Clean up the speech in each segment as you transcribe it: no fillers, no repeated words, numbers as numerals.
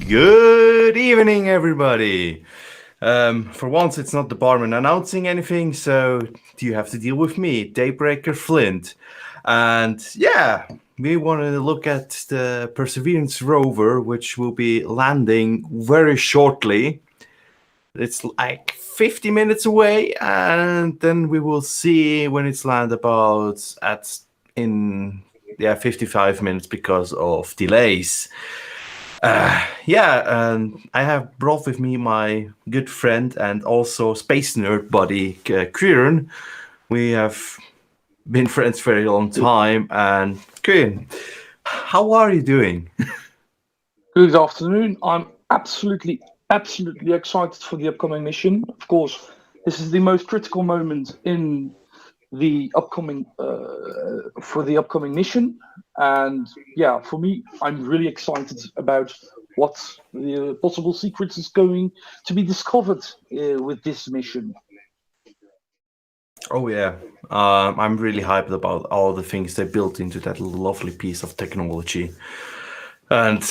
Good evening, everybody. For once, it's not the barman announcing anything, so you have to deal with me, Daybreaker Flint. And yeah, we want to look at the Perseverance Rover, which will be landing very shortly. It's like 50 minutes away, and then we will see when it's land about in 55 minutes because of delays. I have brought with me my good friend and also space nerd buddy, Kieran. We have been friends for a long time. And Kieran, how are you doing? Good afternoon. I'm absolutely excited for the upcoming mission. Of course, this is the most critical moment in the upcoming for the upcoming mission, and yeah, for me, I'm really excited about what the possible secrets is going to be discovered with this mission. Oh yeah, I'm really hyped about all the things they built into that lovely piece of technology. And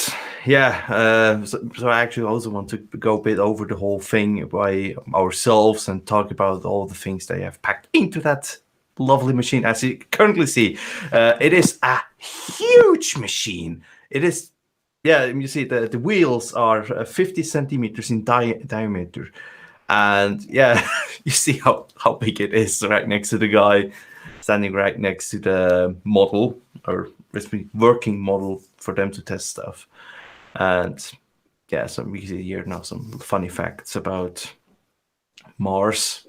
yeah, so I actually also want to go a bit over the whole thing by ourselves and talk about all the things they have packed into that lovely machine. As you currently see, it is a huge machine. It is, yeah, you see the wheels are 50 centimeters in diameter. And yeah, you see how big it is right next to the guy standing right next to the model, or basically working model for them to test stuff. And yeah, so we see here now some funny facts about Mars.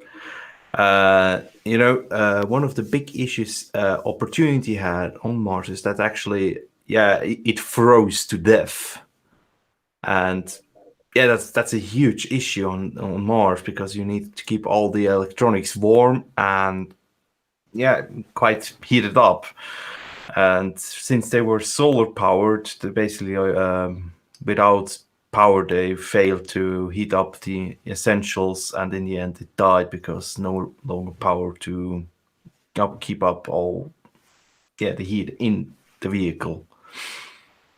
One of the big issues Opportunity had on Mars is that actually, yeah, it froze to death. And yeah, that's a huge issue on Mars because you need to keep all the electronics warm and yeah, quite heated up. And since they were solar powered, they basically without power they failed to heat up the essentials, and in the end it died because no longer power to keep up all the heat in the vehicle.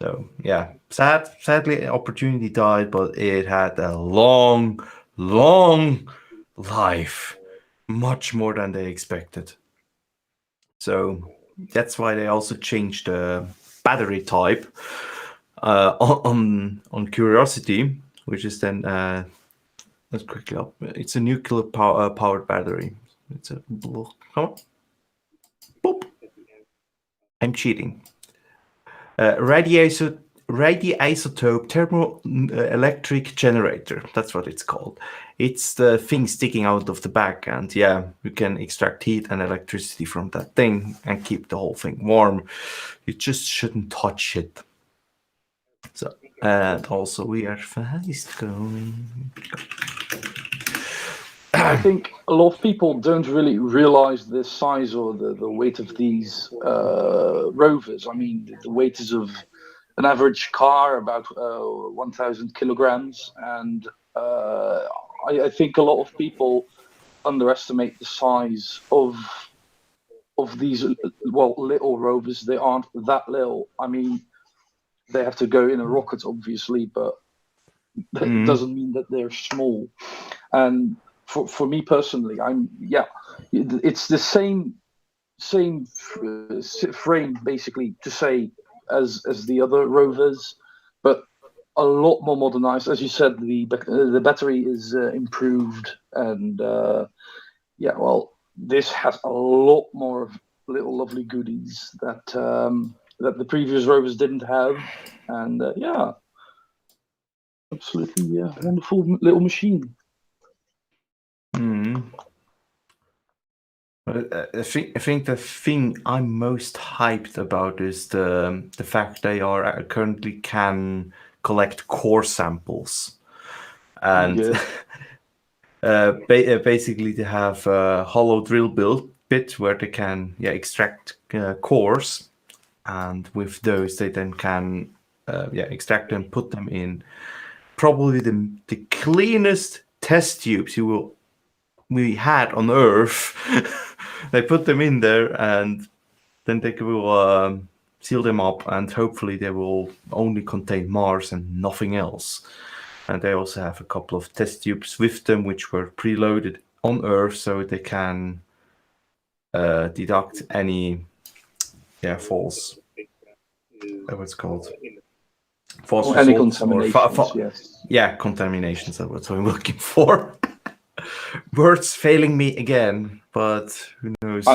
So yeah, sadly, Opportunity died, but it had a long life, much more than they expected. So that's why they also changed the battery type on Curiosity, which is then let's quickly up. It's a nuclear powered battery. It's a come on, boop. I'm cheating. Radioisotope thermoelectric generator. That's what it's called. It's the thing sticking out of the back, and yeah, you can extract heat and electricity from that thing and keep the whole thing warm. You just shouldn't touch it. So, and also we are fast going. I think a lot of people don't really realize the size or the weight of these rovers. I mean, the weight is of an average car, about 1,000 kilograms, and I think a lot of people underestimate the size of these little rovers. They aren't that little. I mean, they have to go in a rocket, obviously, but that doesn't mean that they're small. And for me personally, it's the same frame basically to say as the other rovers, but a lot more modernized. As you said, the battery is improved, and this has a lot more of little lovely goodies that the previous rovers didn't have, and absolutely wonderful little machine. I think the thing I'm most hyped about is the fact they are currently can collect core samples, and basically they have a hollow drill bit where they can extract cores, and with those they then can extract them, put them in probably the cleanest test tubes we had on Earth. They put them in there, and then they will seal them up, and hopefully they will only contain Mars and nothing else. And they also have a couple of test tubes with them, which were preloaded on Earth, so they can deduct any false. What's called? False any results contaminations, yes. Yeah, contaminations. That's what I'm looking for. Words failing me again, but who knows?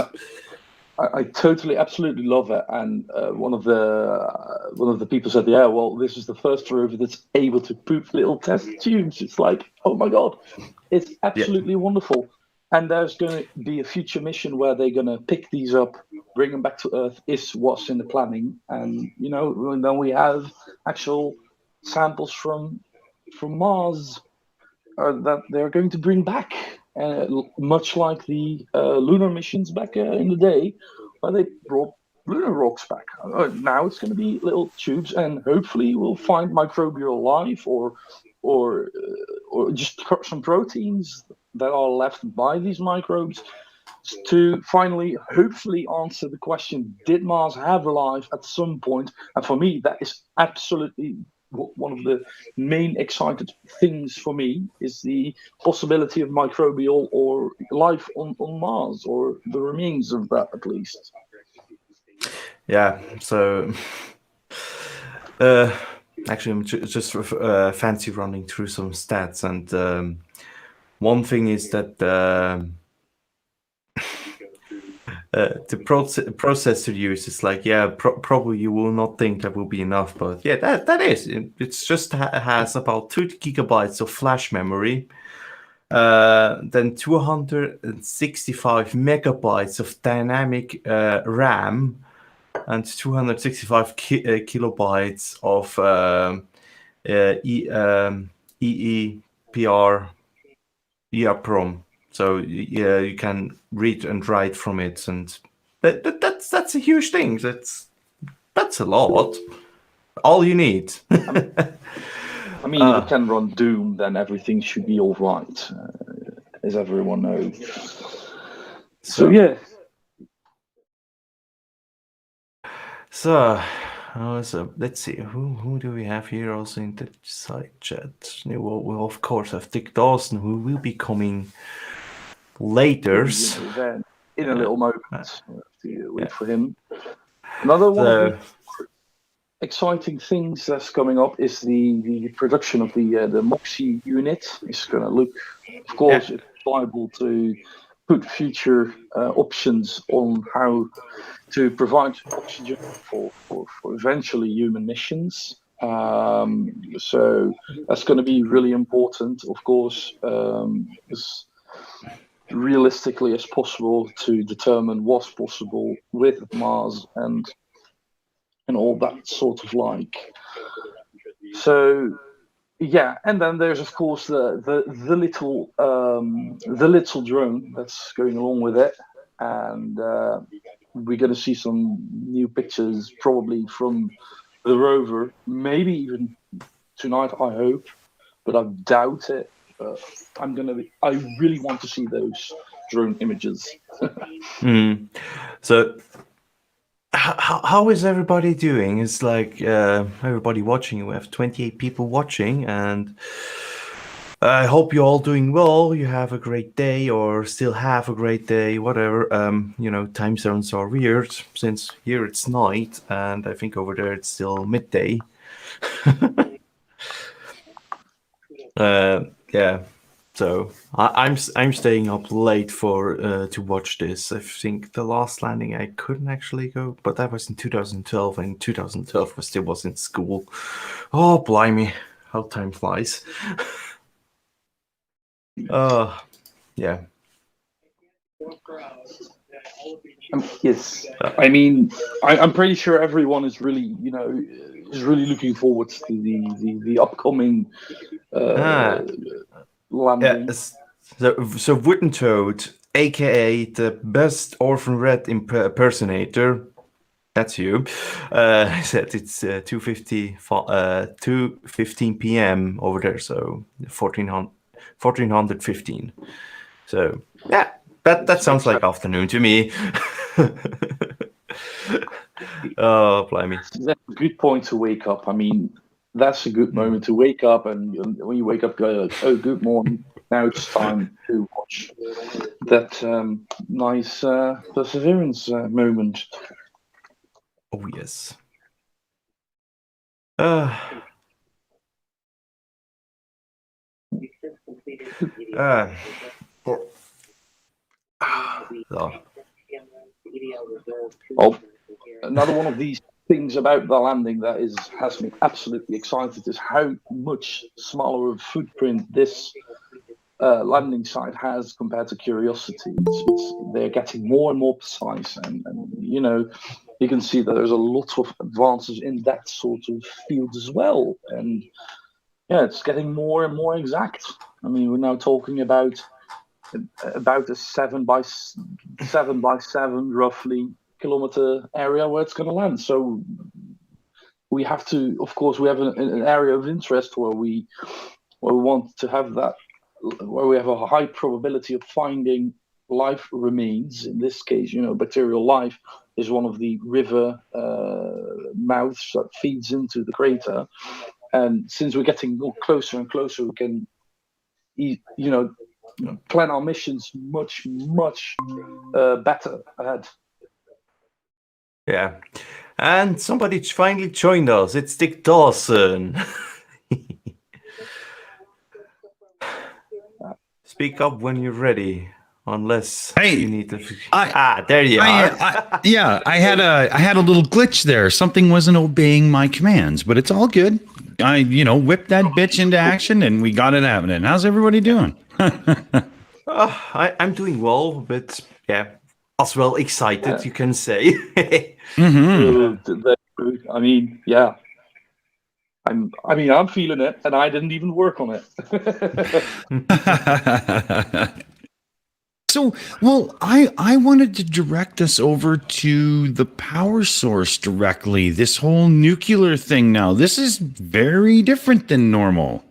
I totally, absolutely love it. And one of the people said, "Yeah, well, this is the first rover that's able to poop little test tubes." It's like, oh my god, it's absolutely wonderful. And there's going to be a future mission where they're going to pick these up, bring them back to Earth. Is what's in the planning, and then we have actual samples from Mars that they're going to bring back, much like the lunar missions back in the day, where they brought lunar rocks back. Now it's going to be little tubes, and hopefully we'll find microbial life or just some proteins that are left by these microbes to finally, hopefully, answer the question: did Mars have life at some point? And for me, that is absolutely one of the main excited things for me, is the possibility of microbial or life on Mars, or the remains of that at least. Yeah, so actually I'm just fancy running through some stats, and one thing is that the processor use is like, yeah, probably you will not think that will be enough, but yeah, that is. It's just has about 2 gigabytes of flash memory, then 265 megabytes of dynamic RAM, and 265 kilobytes of EEPROM. So yeah, you can read and write from it, and that's a huge thing. That's a lot. All you need. I mean, if it can run Doom, then everything should be all right, as everyone knows. So yeah. So let's see, who do we have here also in the side chat? We'll of course have Dick Dawson, who will be coming later. In a little moment. Wait for him. Another one of the exciting things that's coming up is the production of the Moxie unit. It's going to look, of course, it's viable to put future options on how to provide oxygen for eventually human missions. So that's going to be really important, of course, as realistically as possible to determine what's possible with Mars and all that sort of like. So yeah, and then there's of course the little drone that's going along with it, and we're going to see some new pictures probably from the rover, maybe even tonight, I hope, but I doubt it. I really want to see those drone images. So how is everybody doing? It's like everybody watching. We have 28 people watching, and I hope you're all doing well. You have a great day, or still have a great day, whatever. Time zones are weird, since here it's night, and I think over there it's still midday. Yeah. So I'm staying up late to watch this. I think the last landing I couldn't actually go, but that was in 2012, and 2012 I still was in school. Oh, blimey, how time flies. Yeah. Yes, I mean, I'm pretty sure everyone is really, looking forward to the upcoming landing. So Wooden Toad, aka the best Orphan Red impersonator, that's you. I said it's 2:15 p.m. over there, so 1415. So yeah, that sounds like afternoon to me. Oh, blimey. That's a good point to wake up. I mean, that's a good moment to wake up, and when you wake up, go like, oh, good morning. Now it's time to watch that nice Perseverance moment. Oh, yes. Another one of these things about the landing that has me absolutely excited is how much smaller of a footprint this landing site has compared to Curiosity. They're getting more and more precise, and you can see that there's a lot of advances in that sort of field as well. And yeah, it's getting more and more exact. I mean, we're now talking about a 7 by 7 roughly kilometer area where it's going to land. So we have to, of course, we have an area of interest where we want to have that, where we have a high probability of finding life remains. In this case, bacterial life is one of the river mouths that feeds into the crater. And since we're getting more closer and closer, we can, plan our missions much, much better ahead. Yeah. And somebody finally joined us. It's Dick Dawson. Speak up when you're ready. Unless you need to. There you are. I had a little glitch there. Something wasn't obeying my commands, but it's all good. I whipped that bitch into action, and we got it happening. How's everybody doing? I'm doing well, but yeah, as well excited, you can say. I mean, yeah. I'm feeling it, and I didn't even work on it. So, well, I wanted to direct us over to the power source directly. This whole nuclear thing now, this is very different than normal.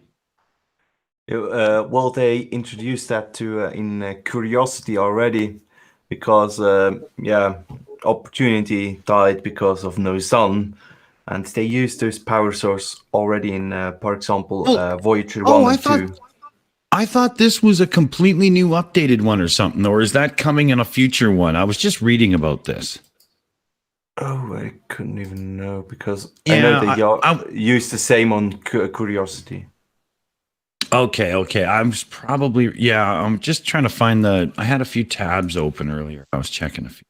Well, they introduced that to in Curiosity already, because Opportunity died because of no sun, and they used those power source already in, for example, Voyager 1 and 2. I thought this was a completely new updated one or something, or is that coming in a future one? I was just reading about this. Oh, I couldn't even know, because I know they used the same on Curiosity. Okay. I'm just trying to find I had a few tabs open earlier. I was checking a few.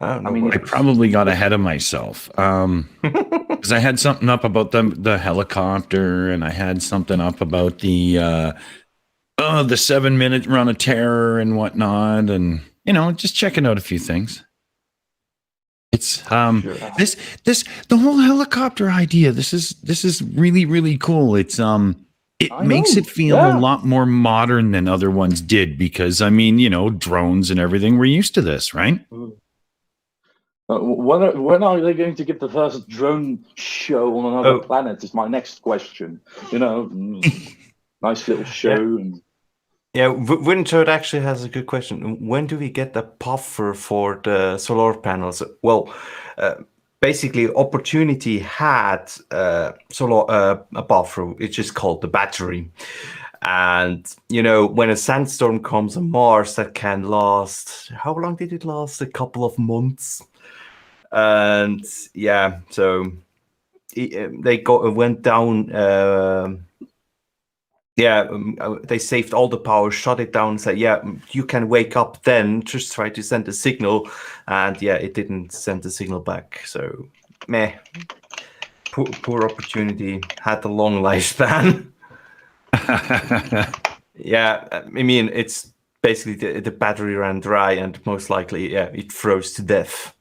I probably got ahead of myself. Because I had something up about the helicopter, and I had something up about the 7-minute run of terror and whatnot, and just checking out a few things. It's the whole helicopter idea. This is really, really cool. It's it makes it feel a lot more modern than other ones did, because drones and everything, we're used to this, right? When are they going to get the first drone show on another planet? Is my next question. Nice little show. Winter actually has a good question. When do we get the buffer for the solar panels? Well, basically, Opportunity had a buffer, which is called the battery. And, when a sandstorm comes on Mars, that can last, how long did it last? A couple of months. And so they went down. They saved all the power, shut it down, and said, you can wake up then, just try to send a signal. And it didn't send the signal back. So, poor Opportunity, had a long lifespan. I mean, it's basically the battery ran dry, and most likely, it froze to death.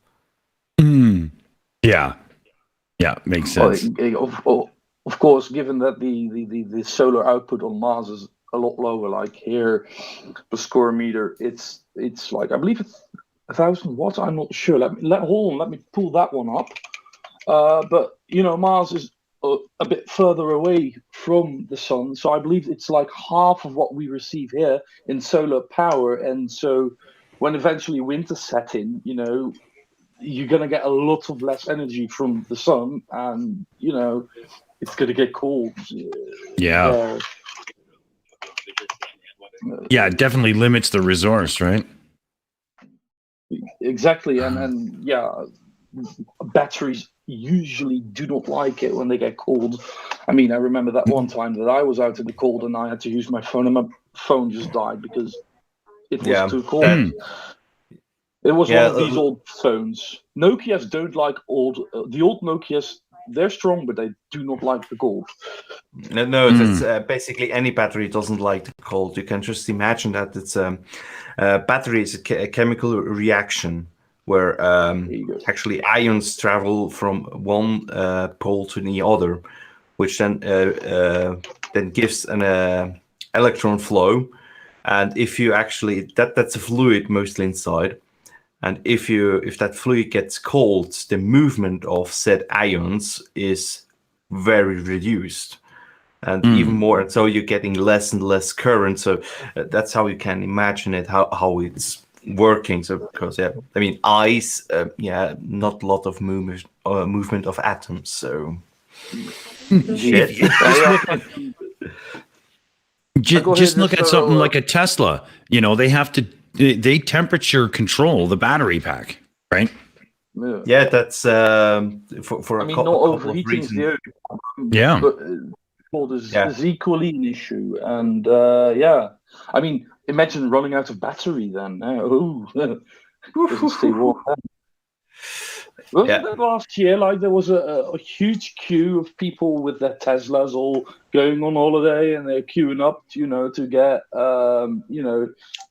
Yeah, makes sense. Of course, given that the solar output on Mars is a lot lower, like here per square meter, it's like, I believe it's 1,000 watts. I'm not sure. Let me pull that one up. But Mars is a bit further away from the sun, so I believe it's like half of what we receive here in solar power. And so, when eventually winter set in, you're going to get a lot of less energy from the sun, and it's going to get cold. Yeah, it definitely limits the resource, right? Exactly. And batteries usually do not like it when they get cold. I mean, I remember that one time that I was out in the cold and I had to use my phone, and my phone just died because it was too cold. It was one of these old phones. Nokias don't like the old Nokias. They're strong, but they do not like the cold. No, it's basically any battery doesn't like the cold. You can just imagine that it's battery is a chemical reaction where There you go. actually ions travel from one pole to the other, which then gives an electron flow. And if you actually that's a fluid mostly inside, and if that fluid gets cold, the movement of said ions is very reduced, and even more. And so you're getting less and less current. So that's how you can imagine it, how it's working. So because I mean ice, not a lot of movement of atoms. So shit. Just look at something like a Tesla. They temperature control the battery pack, right? Yeah, that's for I mean, not overheating is the yeah. But there's equally an issue, and I mean, imagine running out of battery then. Doesn't stay warm. Wasn't that last year? Like there was a huge queue of people with their Teslas all going on holiday, and they're queuing up, to get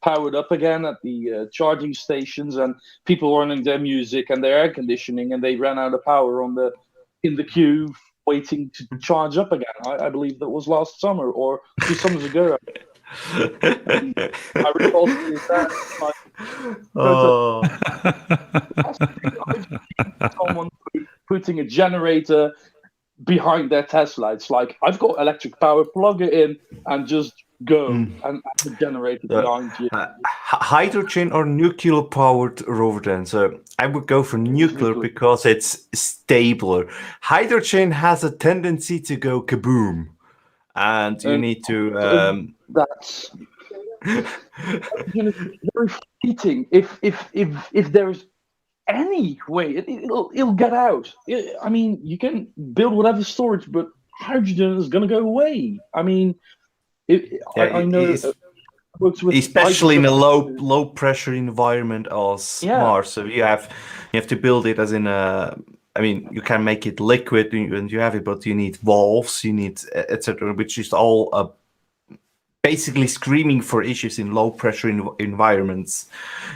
powered up again at the charging stations, and people running their music and their air conditioning, and they ran out of power in the queue waiting to charge up again. I believe that was last summer or 2 summers ago. I recall seeing that. Someone putting a generator behind their Tesla. It's like, I've got electric power, plug it in, and just go and the generator behind you. Hydrogen or nuclear powered rover then. So I would go for nuclear because it's stabler. Hydrogen has a tendency to go kaboom, and you need to that's very fleeting. If there's any way it'll get out. I mean, you can build whatever storage, but hydrogen is going to go away. I mean, I know works with especially in a low pressure environment as Mars. So you have to build it as in a. I mean, you can make it liquid and you have it, but you need valves, you need etc., which is all basically screaming for issues in low pressure environments.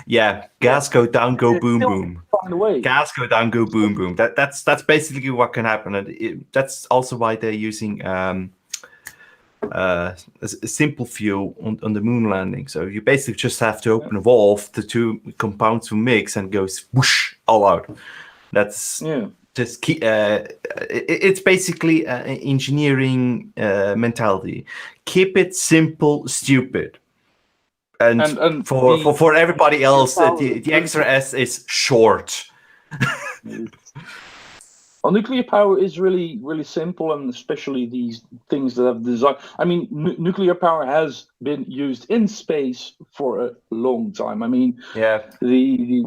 Yeah, gas go down, go boom boom. Gas go down, go boom boom. That's basically what can happen, and that's also why they're using a simple fuel on the moon landing. So you basically just have to open a valve, the two compounds will mix and goes whoosh all out. That's just key. It's basically engineering mentality. Keep it simple, stupid. And for everybody else, the extra S is short. Well, nuclear power is really, really simple, and especially these things that have designed. I mean, nuclear power has been used in space for a long time. I mean, the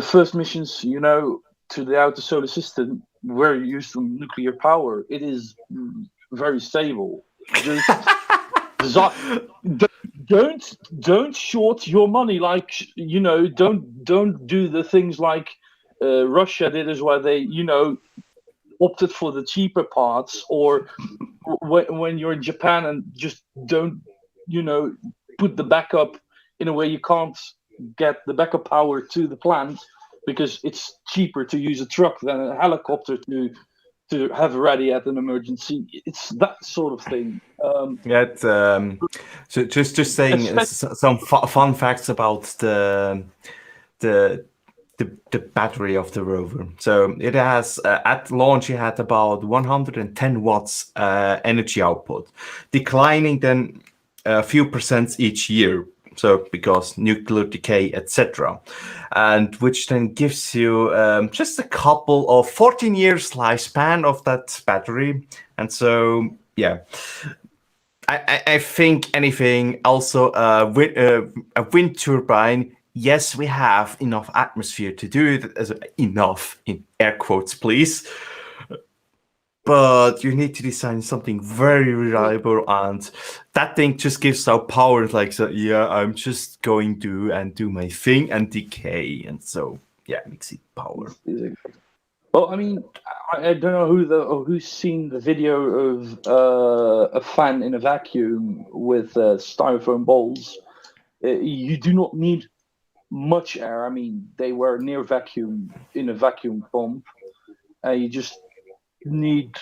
first missions, to the outer solar system were used from nuclear power. It is very stable. Don't short your money. Like don't do the things like Russia did, is why they opted for the cheaper parts, or when you're in Japan and just don't put the backup in a way you can't get the backup power to the plant because it's cheaper to use a truck than a helicopter to have ready at an emergency. It's that sort of thing. So just saying some fun facts about the battery of the rover. So it has at launch it had about 110 watts energy output, declining then a few percent each year. So because nuclear decay, etc., and which then gives you just a couple of 14 years lifespan of that battery. And so I think anything also a wind turbine. Yes, we have enough atmosphere to do it, as enough in air quotes, please. But you need to design something very reliable, and that thing just gives out power. Like, so, I'm just going to do my thing and decay, and so makes it power. Well, I mean, I don't know who's seen the video of a fan in a vacuum with styrofoam balls. You do not need much air. I mean, they were near vacuum in a vacuum pump. You just need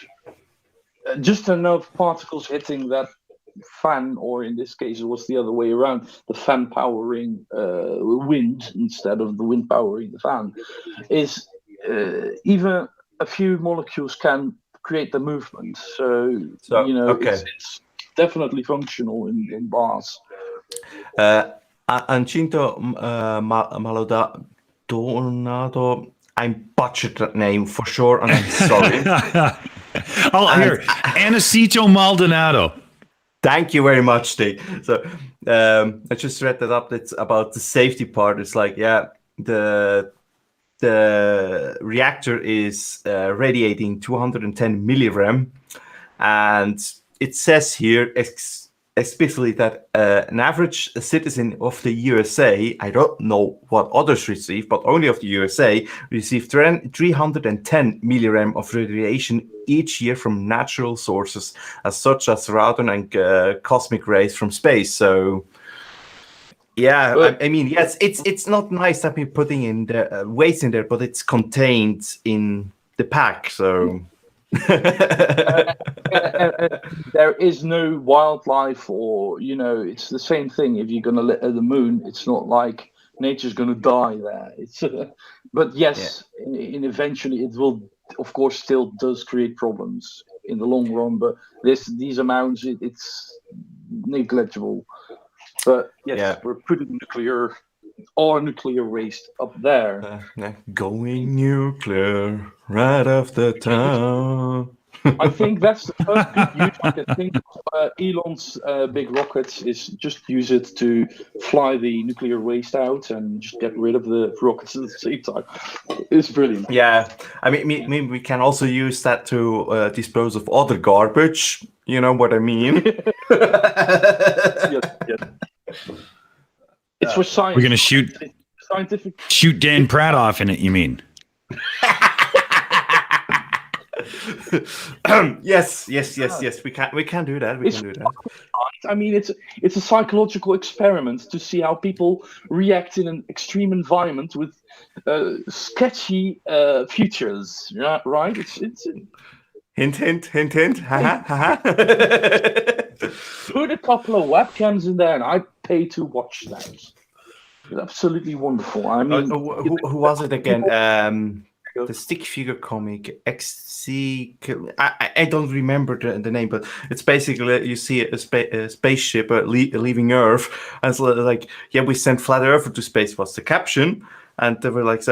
just enough particles hitting that fan, or in this case, it was the other way around, the fan powering wind instead of the wind powering the fan, is even a few molecules can create the movement. So okay. it's definitely functional in bars. Ancinto Maldonado, I butchered that name for sure, and I'm sorry. Here, Aniceto Maldonado. Thank you very much, Steve. So I just read that up. It's about the safety part. It's like, the reactor is radiating 210 millirem, and it says here especially that an average citizen of the USA, I don't know what others receive, but only of the USA, receive 310 millirem of radiation each year from natural sources, such as radon and cosmic rays from space. So, yeah, I mean, yes, it's not nice that we're putting in the waste in there, but it's contained in the pack, so... There is no wildlife, or it's the same thing. If you're going to let the moon, it's not like nature's going to die there. It's but yes, in eventually it will, of course, still does create problems in the long run. But these amounts, it's negligible. But yes, we're putting nuclear waste up there. Going nuclear right off the town. I think that's the first good use I can think of. Elon's big rockets is just use it to fly the nuclear waste out and just get rid of the rockets at the same time. It's brilliant. Yeah, I mean, we can also use that to dispose of other garbage. You know what I mean? Yes. It's for science. We're gonna shoot Dan Pratt off in it. You mean? Yes. We can do that. We can do that. I mean, it's a psychological experiment to see how people react in an extreme environment with sketchy futures. Yeah, right. It's hint. Put a couple of webcams in there, and I pay to watch that. It's absolutely wonderful. I mean, who was it again? The stick figure comic XC. I don't remember the name, but it's basically you see a spaceship leaving Earth, and it's like, we sent flat Earth to space was the caption, and they were like,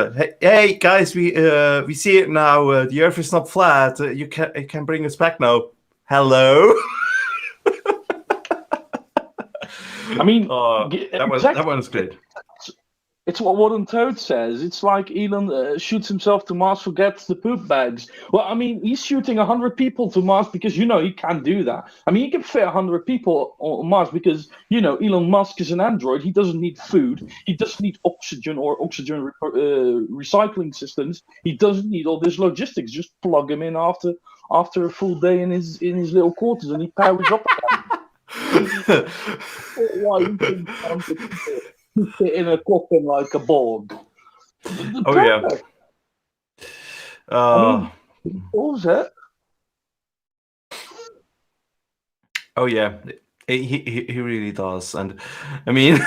hey guys, we see it now. The Earth is not flat. You can bring us back now. Hello. I mean, that one was great. It's what Warren Toad says. It's like Elon shoots himself to Mars, forgets the poop bags. Well, I mean, he's shooting 100 people to Mars because, he can't do that. I mean, he can fit 100 people on Mars because, Elon Musk is an android. He doesn't need food. He doesn't need oxygen or oxygen recycling systems. He doesn't need all this logistics. Just plug him in after a full day in his little quarters, and he powers up again. Why you think sit in a coffin like a bog? Oh yeah. I mean, what was it? Oh yeah, he really does, and I mean,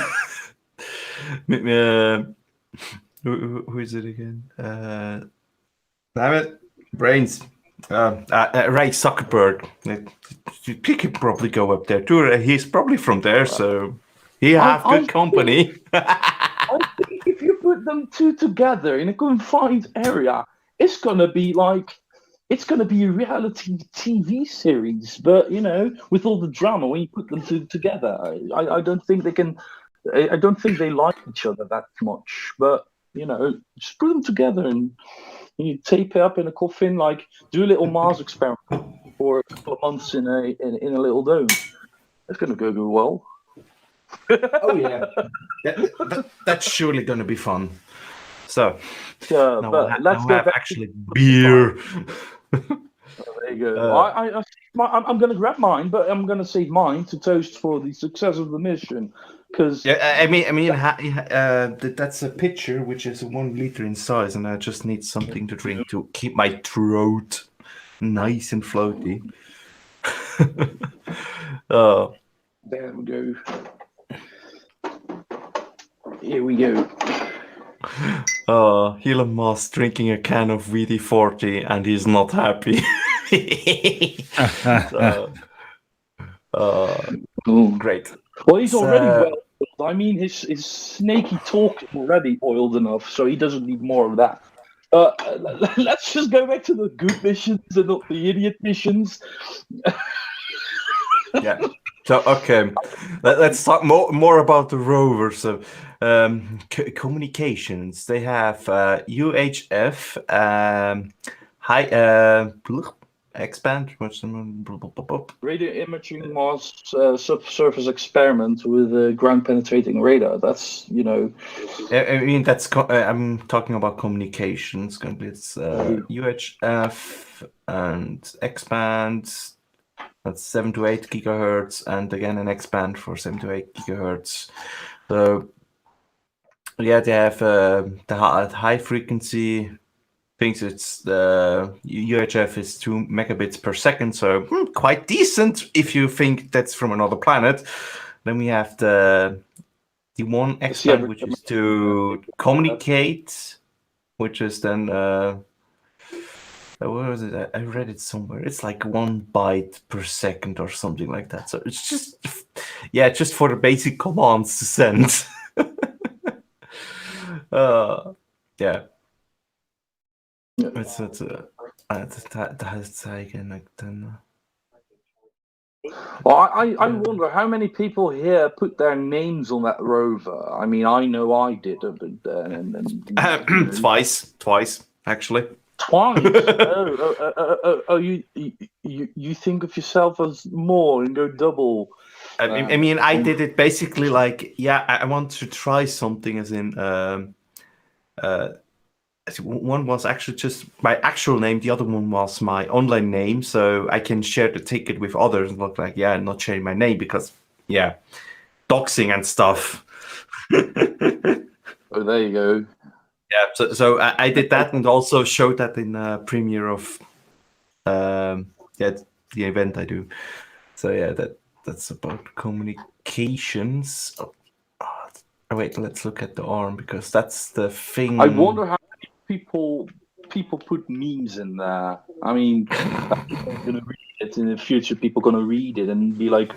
who is it again? Damn it, brains. Ray Zuckerberg. He could probably go up there too. He's probably from there, so he have good company. I think if you put them two together in a confined area, it's gonna be a reality TV series. But with all the drama when you put them together, I don't think they can. I don't think they like each other that much. But just put them together and you tape it up in a coffin, like do a little Mars experiment for a couple of months in a little dome. It's gonna go well. Oh yeah, that's surely going to be fun. So, but let's go back actually beer. There you go. I'm going to grab mine, but I'm going to save mine to toast for the success of the mission. Because Yeah, I mean, that's a pitcher which is 1 liter in size, and I just need something to drink to keep my throat nice and floaty. there we go. Here we go. Elon Musk drinking a can of WD-40, and he's not happy. Great. Well, he's already well oiled. I mean, his snaky talk is already oiled enough, so he doesn't need more of that. Let's just go back to the good missions and not the idiot missions. Yeah. So okay, let's talk more about the rover. So communications. They have UHF, high expand. Radio imaging Mars subsurface experiment with ground penetrating radar. That's I mean that's I'm talking about communications. It's UHF and expand. That's 7 to 8 gigahertz, and again an expand for 7 to 8 gigahertz. So yeah, they have the high frequency things. It's the UHF is 2 megabits per second, so quite decent if you think that's from another planet. Then we have the one expand, which is to communicate, which is then where was it? I read it somewhere. It's like 1 byte per second or something like that. So it's just, yeah, just for the basic commands to send. Yeah. It's Well, I wonder how many people here put their names on that rover. I mean, I know I did, but twice actually. Twice? You think of yourself as more and go double. I mean, I did it basically like, yeah, I want to try something, as in one was actually just my actual name, the other one was my online name, so I can share the ticket with others and look like, yeah, not sharing my name because, yeah, doxing and stuff. Oh, there you go. Yeah, so I did that and also showed that in premiere of the event I do. So yeah, that's about communications. Oh, wait, let's look at the arm because that's the thing. I wonder how many people put memes in there. I mean, people are gonna read it in the future. People are gonna read it and be like,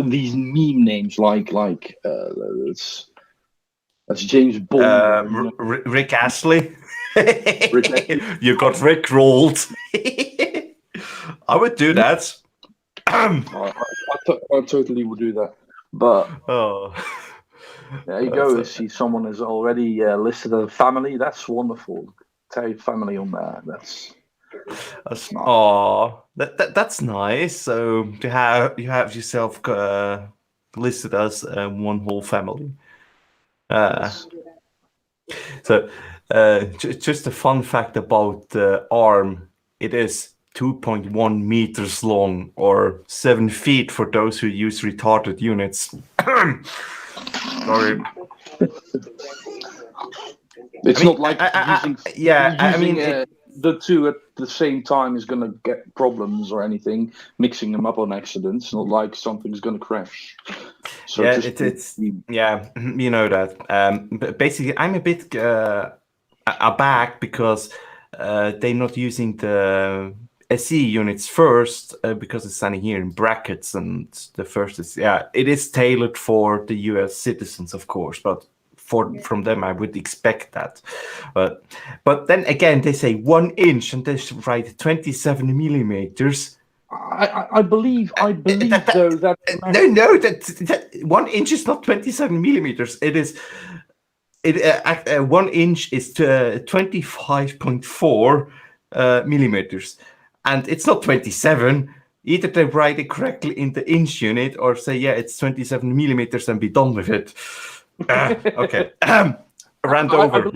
these meme names like that's James Bond. Rick Astley. You got Rick rolled. I would do that. I totally would do that. But there you go. See, someone has already listed a family. That's wonderful. Tag family on there. That's nice. Oh, that's nice. So you have yourself listed as one whole family. So just a fun fact about the arm, it is 2.1 meters long, or 7 feet for those who use retarded units. Sorry. It's not like using the two at the same time is going to get problems or anything, mixing them up on accident. It's not like something's going to crash. So yeah, it's yeah, you know that. But basically, I'm a bit aback because they're not using the SE units first because it's standing here in brackets, and the first is it is tailored for the US citizens, of course, but from them I would expect that. But then again, they say 1 inch and they write 27 millimeters. I believe though that no, that 1 inch is not 27 millimeters. It is 1 inch is 25.4 millimeters, and it's not 27. Either they write it correctly in the inch unit or say it's 27 millimeters and be done with it. Okay, rant over.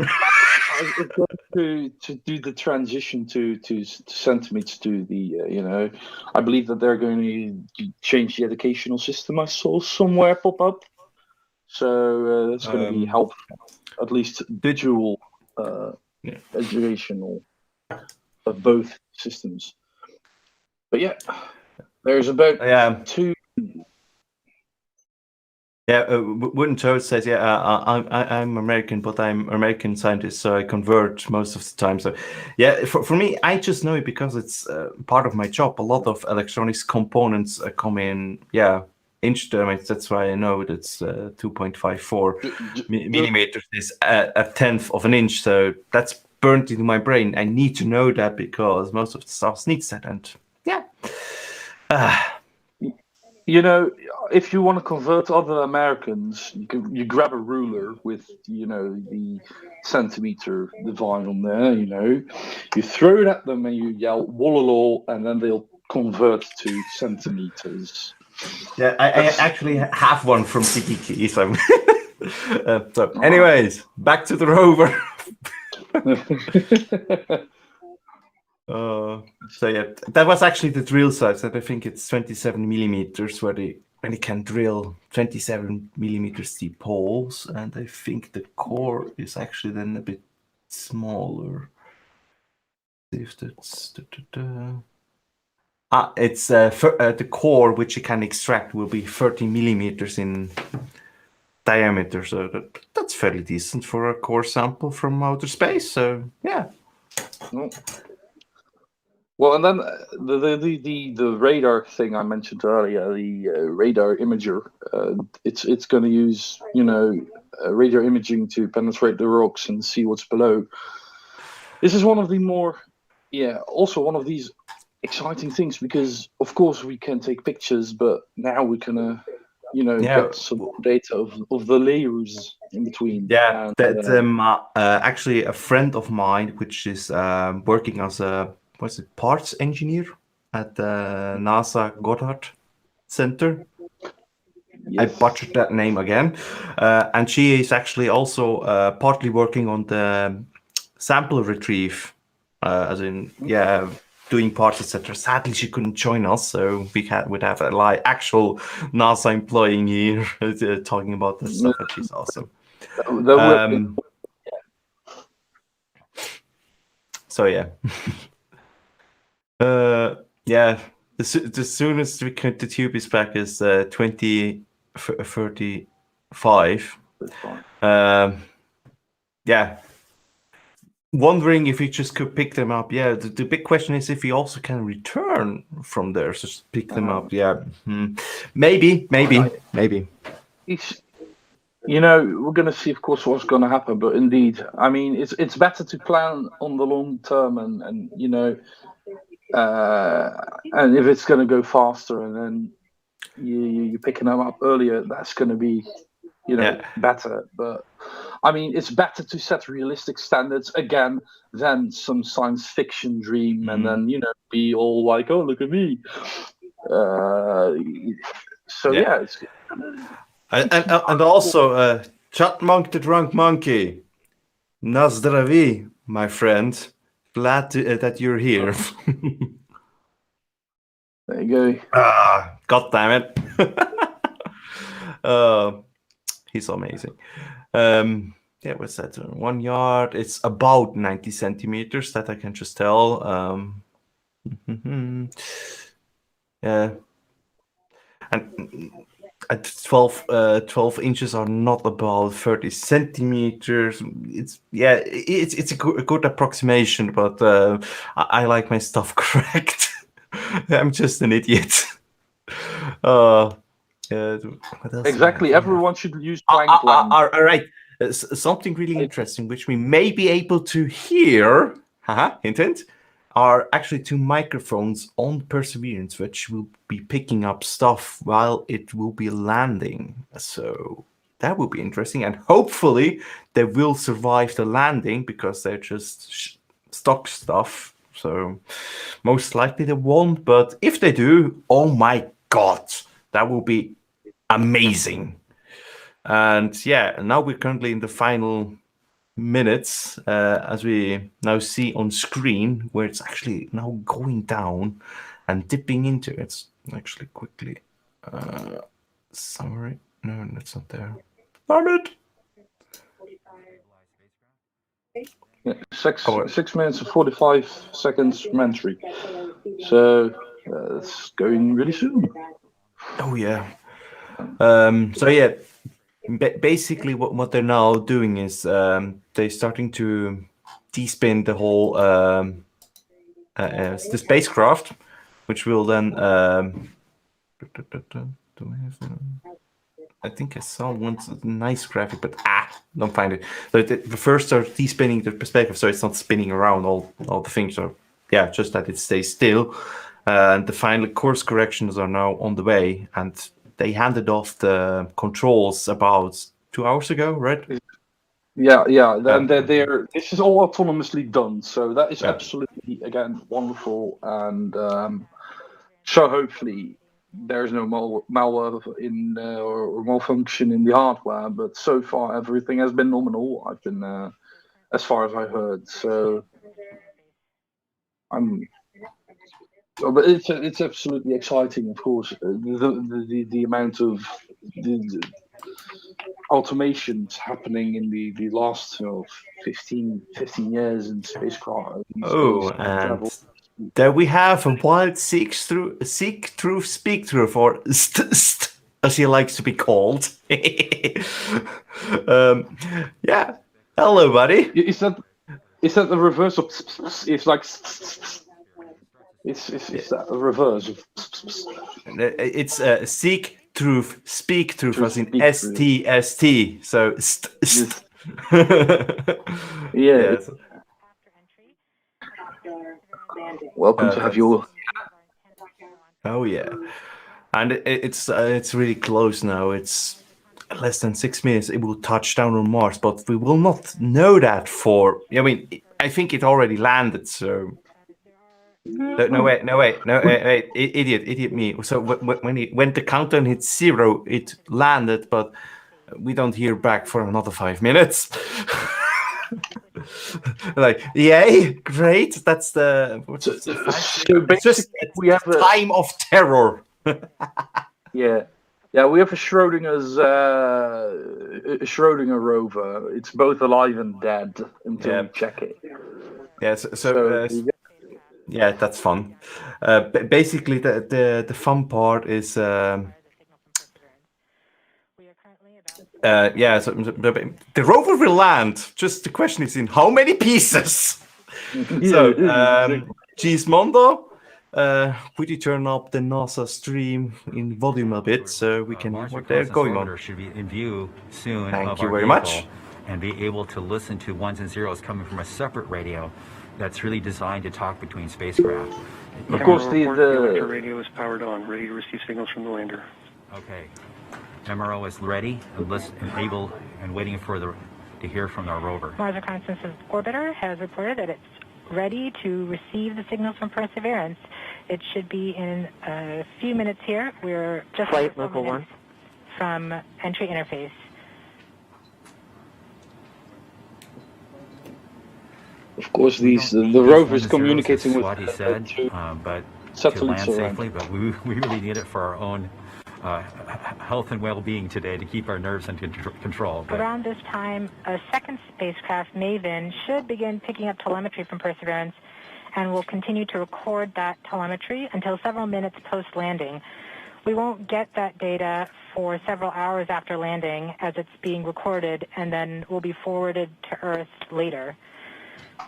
it's going to do the transition to centimeters to the I believe that they're going to change the educational system. I saw somewhere pop up, so that's going to be helpful, at least dual educational of both systems. But yeah, there's about two. Yeah, Wooden Toad says, I'm American, but I'm American scientist, so I convert most of the time. So, yeah, for me, I just know it because it's part of my job. A lot of electronics components come in, inch diameters. That's why I know that's 2.54 millimeters is a tenth of an inch. So that's burnt into my brain. I need to know that because most of the stuff needs that. And yeah. If you want to convert other Americans, you grab a ruler with, the centimeter divide on there, you throw it at them and you yell "wololo," and then they'll convert to centimeters. Yeah, I actually have one from Tiki. So, anyways, back to the rover. So yeah, that was actually the drill size. That I think it's 27 millimeters when it can drill 27 millimeters deep holes, and I think the core is actually then a bit smaller. If that's it's the core which you can extract will be 30 millimeters in diameter, so that's fairly decent for a core sample from outer space. So yeah. Well, and then the radar thing I mentioned earlier, the radar imager, it's going to use radar imaging to penetrate the rocks and see what's below. This is one of the more, also one of these exciting things, because of course we can take pictures, but now we can get some data of the layers in between. Yeah, that's actually a friend of mine, which is working as a parts engineer at the NASA Goddard Center. Yes. I butchered that name again. And she is actually also partly working on the sample retrieve, as in, doing parts, etc. Sadly, she couldn't join us, so would have a actual NASA employee here talking about this stuff, which is awesome. So yeah. The soonest the tube is back is 2035. Wondering if we just could pick them up. Yeah, the big question is if we also can return from there, so just pick them up. Yeah, maybe. We're going to see, of course, what's going to happen. But indeed, I mean, it's better to plan on the long term, and and if it's going to go faster, and then you're picking them up earlier, that's going to be, better. But I mean, it's better to set realistic standards again than some science fiction dream, and then be all like, "Oh, look at me." It's. And also, Chat Monk the Drunk Monkey, Nazdravi, my friend. Glad that you're here. There you go. God damn it. He's amazing. What's that? 1 yard. It's about 90 centimeters, that I can just tell. And 12 inches are not about 30 centimeters. It's a good approximation, but I like my stuff correct. I'm just an idiot. What else exactly. Everyone should use Planck length. All right. Something really interesting, which we may be able to hear. Hint, hint. Are actually two microphones on Perseverance, which will be picking up stuff while it will be landing. So that will be interesting, and hopefully they will survive the landing because they're just stock stuff. So most likely they won't, but if they do, oh my god, that will be amazing. And now we're currently in the final minutes, as we now see on screen, where it's actually now going down and dipping into it. Actually, quickly summary. No, that's not there. Damn it! Yeah, 6 minutes and 45 seconds from entry. So it's going really soon. Oh yeah. So yeah, basically what they're now doing is they're starting to despin the whole the spacecraft, which will then I think I saw once a nice graphic, but don't find it. So the first start despinning the perspective, so it's not spinning around all the things. So yeah, just that it stays still. And the final course corrections are now on the way, and they handed off the controls about 2 hours ago, right? Yeah. And they're this is all autonomously done, so that is absolutely again wonderful, and so hopefully there's no malware in or malfunction in the hardware. But so far everything has been nominal. I've been as far as I heard, so but it's absolutely exciting, of course. The amount of the automations happening in the last 15 years in spacecraft. And there we have a wild seek truth, speak truth, or as he likes to be called. Yeah. Hello, buddy. Is that the reverse of? It's like. It's that a reverse of. It's seek truth, speak truth, as in speak STST. So yeah. Welcome to have your. Oh yeah, and it's really close now. It's less than 6 minutes. It will touch down on Mars, but we will not know that for. I mean, I think it already landed. So. No wait, idiot me. So when the countdown hit 0, it landed, but we don't hear back for another 5 minutes. Like, yay, great. That's the. It's just we have a time of terror. Yeah, we have a Schrodinger's Schrodinger rover. It's both alive and dead until we check it. Yeah, yeah, that's fun. Basically, the fun part is. Yeah, so the rover will land. Just the question is in how many pieces. So, Gismondo, would you turn up the NASA stream in volume a bit so we can what they're going on? Should be in view soon. Thank you very much. And be able to listen to ones and zeros coming from a separate radio that's really designed to talk between spacecraft. Of course, the radio is powered on, ready to receive signals from the lander. Okay. MRO is ready and able and waiting for to hear from our rover. Mars Reconnaissance Orbiter has reported that it's ready to receive the signals from Perseverance. It should be in a few minutes here. We're just flight local 1 from entry interface. Of course, the rover is communicating with what he said, but to land safely. But we really need it for our own health and well-being today to keep our nerves under control. But around this time, a second spacecraft, Maven, should begin picking up telemetry from Perseverance and will continue to record that telemetry until several minutes post-landing. We won't get that data for several hours after landing as it's being recorded and then will be forwarded to Earth later.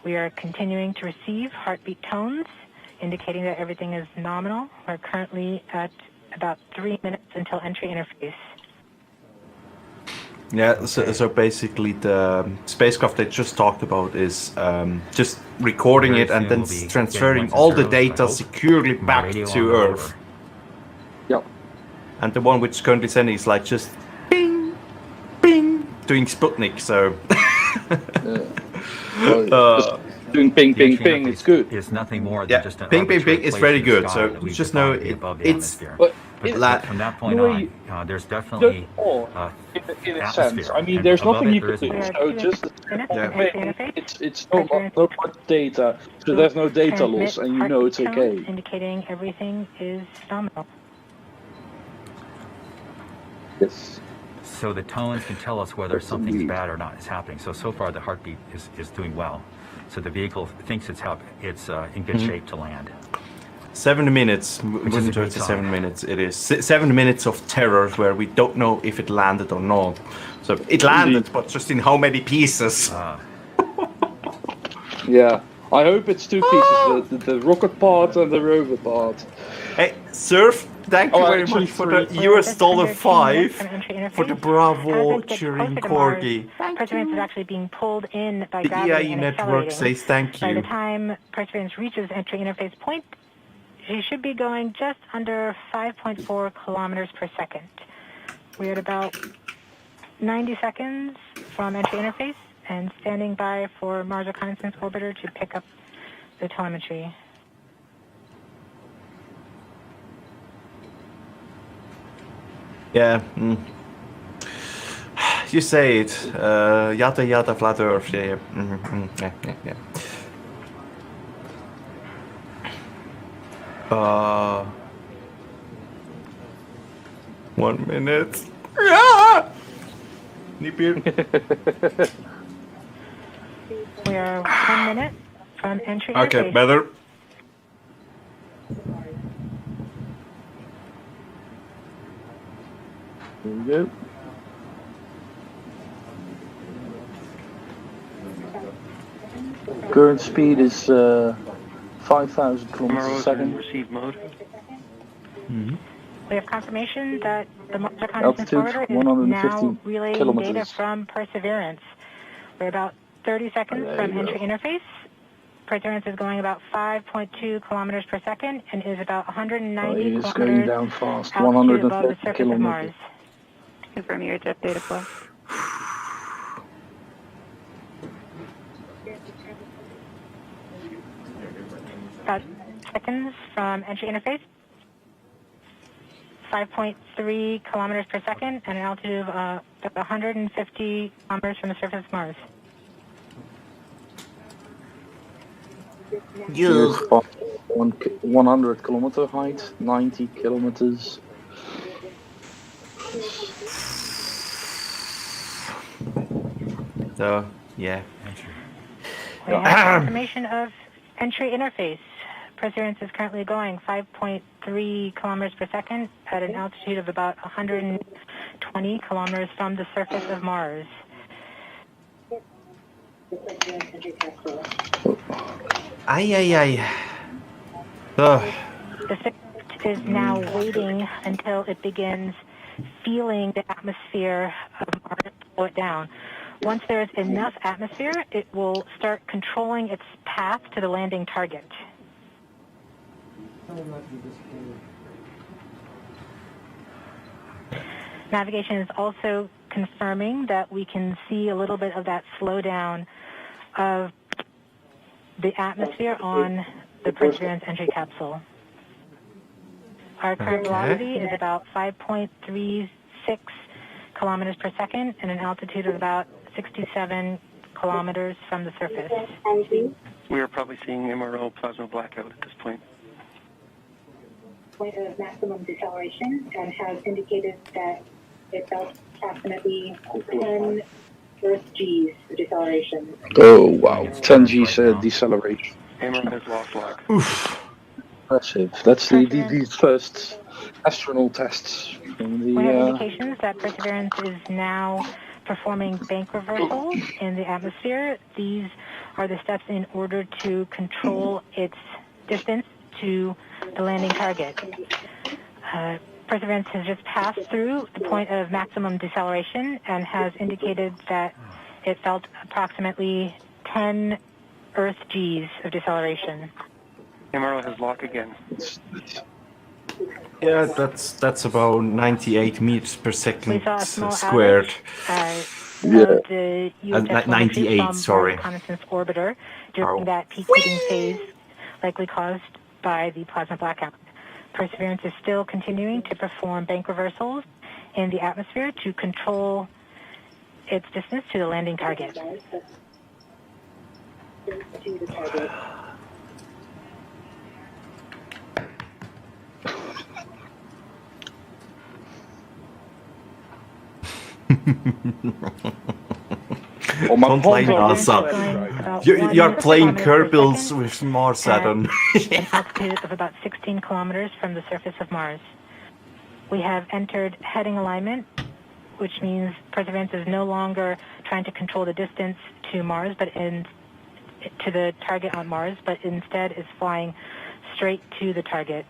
We are continuing to receive heartbeat tones, indicating that everything is nominal. We're currently at about 3 minutes until entry interface. Yeah, so basically the spacecraft they just talked about is just recording it and then transferring all the data securely back to Earth. Yep. And the one which is currently sending is like just ping, ping, doing Sputnik, so... doing ping, ping, ping, it's good. It's nothing more than just an ping, ping, ping is very good. So you just know it's. But from that point on, there's definitely in a atmosphere. sense. I mean, And there's above nothing it, you there can do. isn't. So just Interface. it's no much data, so there's no data loss, and you know it's okay. Indicating everything is nominal. Yes. So the tones can tell us whether something's bad or not is happening. So far the heartbeat is doing well. So the vehicle thinks it's in good shape to land. 7 minutes, Which is a good sign. 7 minutes it is. 7 minutes of terror where we don't know if it landed or not. So it landed, but just in how many pieces? Yeah, I hope it's 2 pieces, the rocket part and the rover part. Hey, Surf, thank you very much for the $5 for the Bravo cheering corgi. Perseverance is actually being pulled in by The gravity EiE and Network accelerating. says thank By the you. time Perseverance reaches entry interface point, she should be going just under 5.4 kilometers per second. We're at about 90 seconds from entry interface and standing by for Mars Reconnaissance Orbiter to pick up the telemetry. Yeah. You say it. Yada yada flat earth. Yeah. Yeah. 1 minute. Nipir. We are 1 minute from entry interface. Okay, better. Here we go. Current speed is 5,000 kilometers a second. Receive mode. We have confirmation that the Mars Reconnaissance Altitude, Orbiter is 150 now relaying kilometers. data from Perseverance. We're about 30 seconds from entry interface. Perseverance is going about 5.2 kilometers per second and is about 190 it is kilometers going down fast, altitude above the 130 surface of Mars. kilometers. Confirm your jet data flow. About seconds from entry interface. 5.3 kilometers per second and an altitude of about 150 kilometers from the surface of Mars. Here's 100 kilometer height, 90 kilometers. So, yeah. We have confirmation of entry interface. Perseverance is currently going 5.3 kilometers per second at an altitude of about 120 kilometers from the surface of Mars. Aye. The spacecraft is now waiting until it begins feeling the atmosphere of Mars slow it down. Once there is enough atmosphere, it will start controlling its path to the landing target. Navigation is also confirming that we can see a little bit of that slowdown of the atmosphere on the Perseverance entry capsule. Our current velocity is about 5.36 kilometers per second and an altitude of about 67 kilometers from the surface. We are probably seeing MRO plasma blackout at this point. Point of maximum deceleration and has indicated that it felt approximately 10 Earth G's of deceleration. Oh wow, 10 G's deceleration. MRO has lost lock. Impressive. That's the first astronaut tests from the. We have indications that Perseverance is now performing bank reversals in the atmosphere. These are the steps in order to control its distance to the landing target. Perseverance has just passed through the point of maximum deceleration and has indicated that it felt approximately 10 Earth G's of deceleration. MRO has lock again. Yeah, that's about 98 meters per second We saw a small squared. outage, of the US 98, from sorry. Reconnaissance Orbiter during that peak heating phase, likely caused by the plasma blackout. Perseverance is still continuing to perform bank reversals in the atmosphere to control its distance to the landing target. Don't blame NASA. You're playing Kerbals with Mars, Saturn. An altitude of about 16 kilometers from the surface of Mars. We have entered heading alignment, which means Perseverance is no longer trying to control the distance to Mars, to the target on Mars, but instead is flying straight to the target.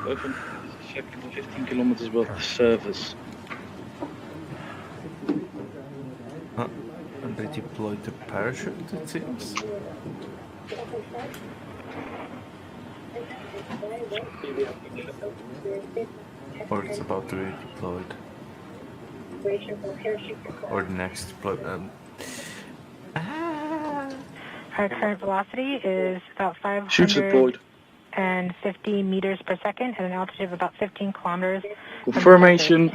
Open 15 kilometers above the surface. And they deployed the parachute, it seems. Or it's about to be deployed. Or the next deployment. Our current velocity is about 550 meters per second at an altitude of about 15 kilometers. Confirmation.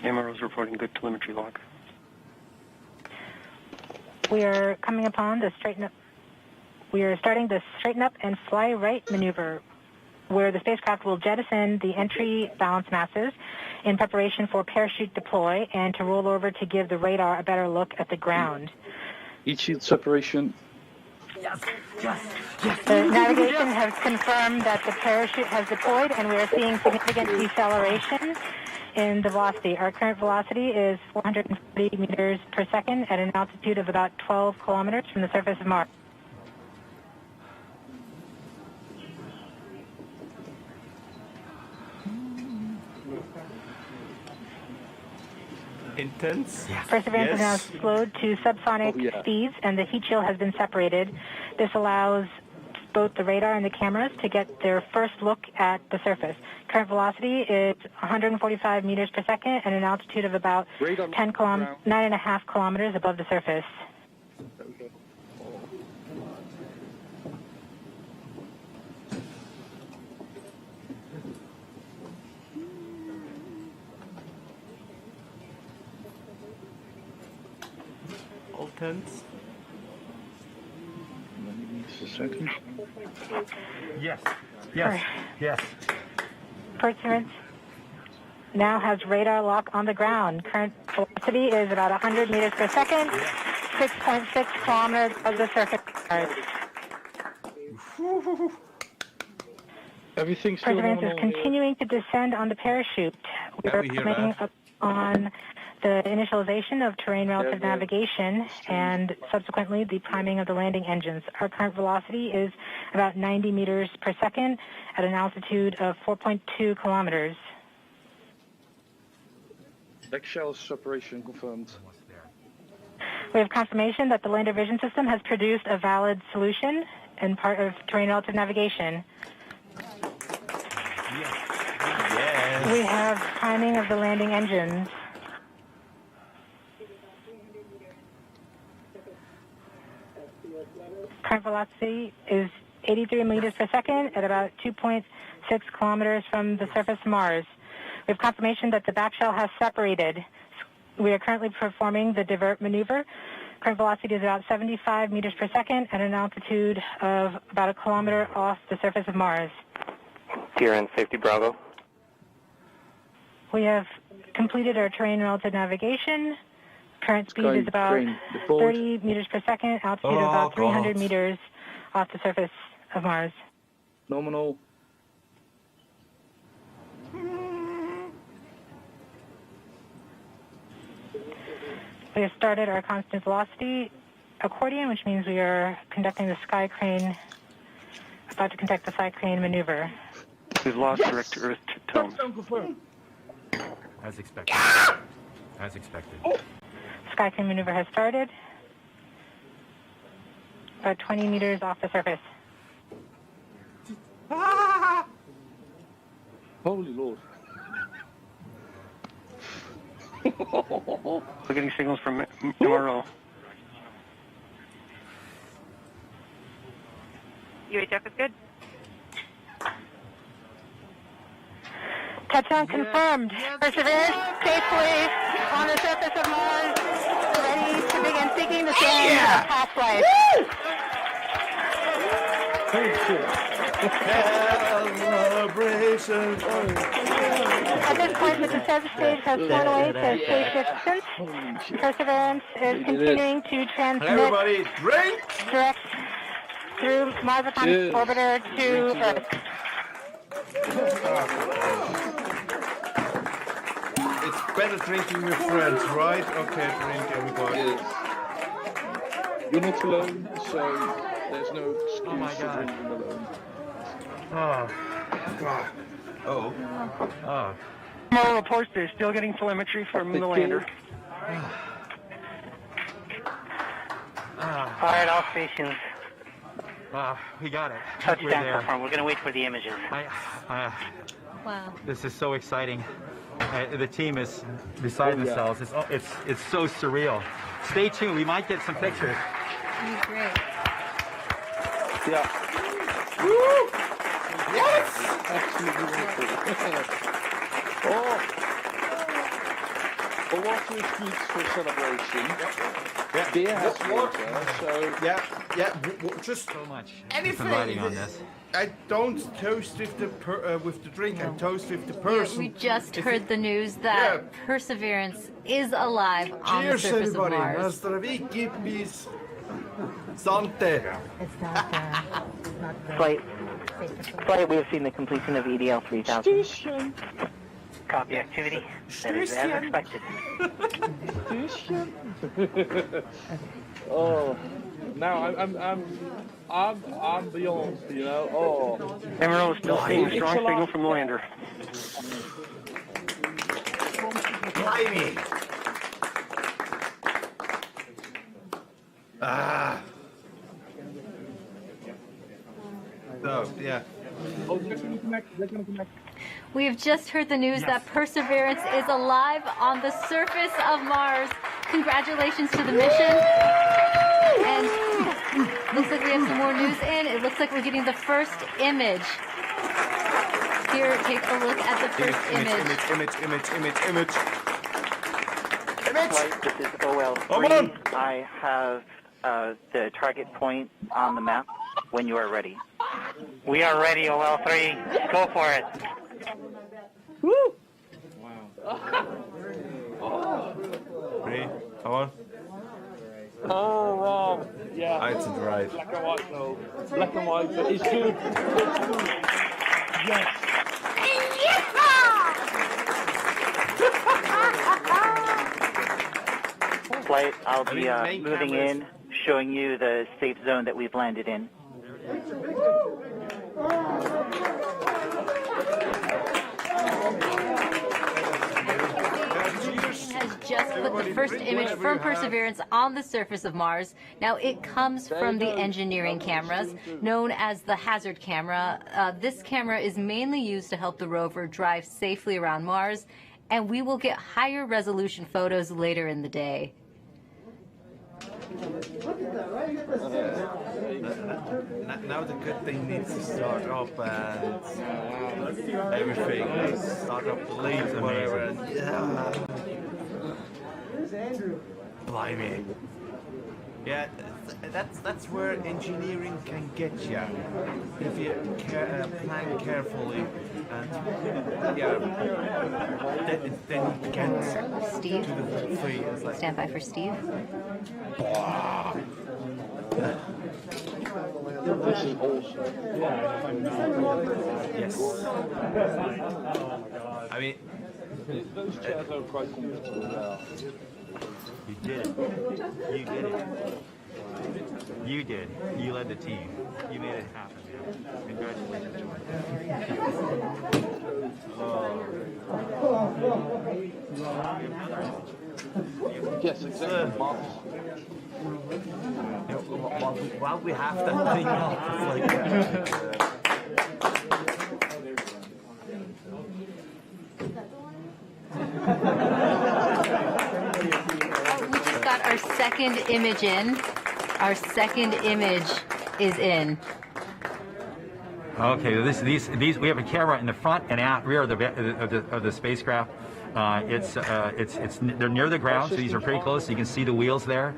MRO's reporting good telemetry log. We are coming upon the straighten up. We are starting the straighten up and fly right maneuver, where the spacecraft will jettison the entry balance masses in preparation for parachute deploy and to roll over to give the radar a better look at the ground. Each shield separation. The navigation has confirmed that the parachute has deployed, and we are seeing significant deceleration in the velocity. Our current velocity is 440 meters per second at an altitude of about 12 kilometers from the surface of Mars. Intense. Perseverance is now slowed to subsonic speeds, and the heat shield has been separated. This allows both the radar and the cameras to get their first look at the surface. Current velocity is 145 meters per second at an altitude of about 9.5 kilometers above the surface. All tense. Just a second. Yes. Yes. Yes. Perseverance now has radar lock on the ground. Current velocity is about 100 meters per second, 6.6 kilometers above the surface. Everything's still Perseverance is continuing to descend on the parachute. We are coming up on the initialization of terrain relative navigation and subsequently the priming of the landing engines. Our current velocity is about 90 meters per second at an altitude of 4.2 kilometers. Eggshell separation confirmed. We have confirmation that the lander vision system has produced a valid solution and part of terrain relative navigation. Yes. We have priming of the landing engines. Current velocity is 83 meters per second at about 2.6 kilometers from the surface of Mars. We have confirmation that the back shell has separated. We are currently performing the divert maneuver. Current velocity is about 75 meters per second at an altitude of about a kilometer off the surface of Mars. TRN Safety Bravo. We have completed our terrain relative navigation. Current speed is about 30 meters per second, altitude of about 300 meters off the surface of Mars. Nominal. We have started our constant velocity accordion, which means we are conducting the sky crane, about to conduct the sky crane maneuver. We've lost direct to Earth tone. As expected. As expected. Sky crane maneuver has started. About 20 meters off the surface. Holy Lord. We're getting signals from MRO. UHF is good. Touchdown confirmed. Perseverance safely on the surface of Mars, ready to begin seeking the sands of past life. Celebration. At this point, the descent stage has flown away to safe distance. Perseverance is continuing to transmit Everybody, drink. direct through Mars upon orbiter to Earth. It's better drinking with friends, right? Okay, drink everybody. You're not alone, so there's no excuse Oh my for God. drinking alone. Oh. MRO reports they're still getting telemetry from the lander. All right, all stations. We got it. We're Touchdown there. confirmed. We're going to wait for the images. Wow. This is so exciting. The team is beside themselves. It's so surreal. Stay tuned. We might get some pictures. Great. Yeah. Woo! Yes! Oh! The water is used for celebration. Yeah. Beer has water, so... Yeah. Just So much. anything. Riding on this. I don't toast with the drink. I toast with the person. We just heard the news that Perseverance is alive on the Cheers, surface everybody. of Mars. Nastraviki, peace. Sante. Flight, we have seen the completion of EDL 3000. Copy activity. That is as expected. Oh, now I'm beyond, you know. Oh, MRO is still seeing a strong signal from the lander. Blimey. So, yeah. oh, they're gonna connect. We have just heard the news that Perseverance is alive on the surface of Mars. Congratulations to the mission. And looks like we have some more news in. It looks like we're getting the first image. Here, take a look at the first image. Image. Flight, this is OL3. I have the target point on the map when you are ready. We are ready, OL3. Go for it. Woo! Ready? Come on. Oh, wow. Yeah. It's a drive. Black and white, though. Black and white, but it's good. Yes. Flight, I'll be moving in, showing you the safe zone that we've landed in. Has just put the first image from Perseverance on the surface of Mars. Now, it comes from the engineering cameras, known as the hazard camera. This camera is mainly used to help the rover drive safely around Mars, and we will get higher resolution photos later in the day. Now the good thing needs to start up and everything. Start up the leads and whatever. And blimey. Yeah, that's where engineering can get you if you plan carefully and then you get Steve? to the free. It's like, Stand by for Steve. This is awesome. yes. I mean, Those chairs are quite comfortable now. You did it. You did it. You did. You led the team. You made it happen. Congratulations, Jordan. Yes, exactly. while we have that thing up, it's like. our second image in. Our second image is in. Okay, these we have a camera in the front and rear of the spacecraft. They're near the ground, so these are pretty close. So you can see the wheels there,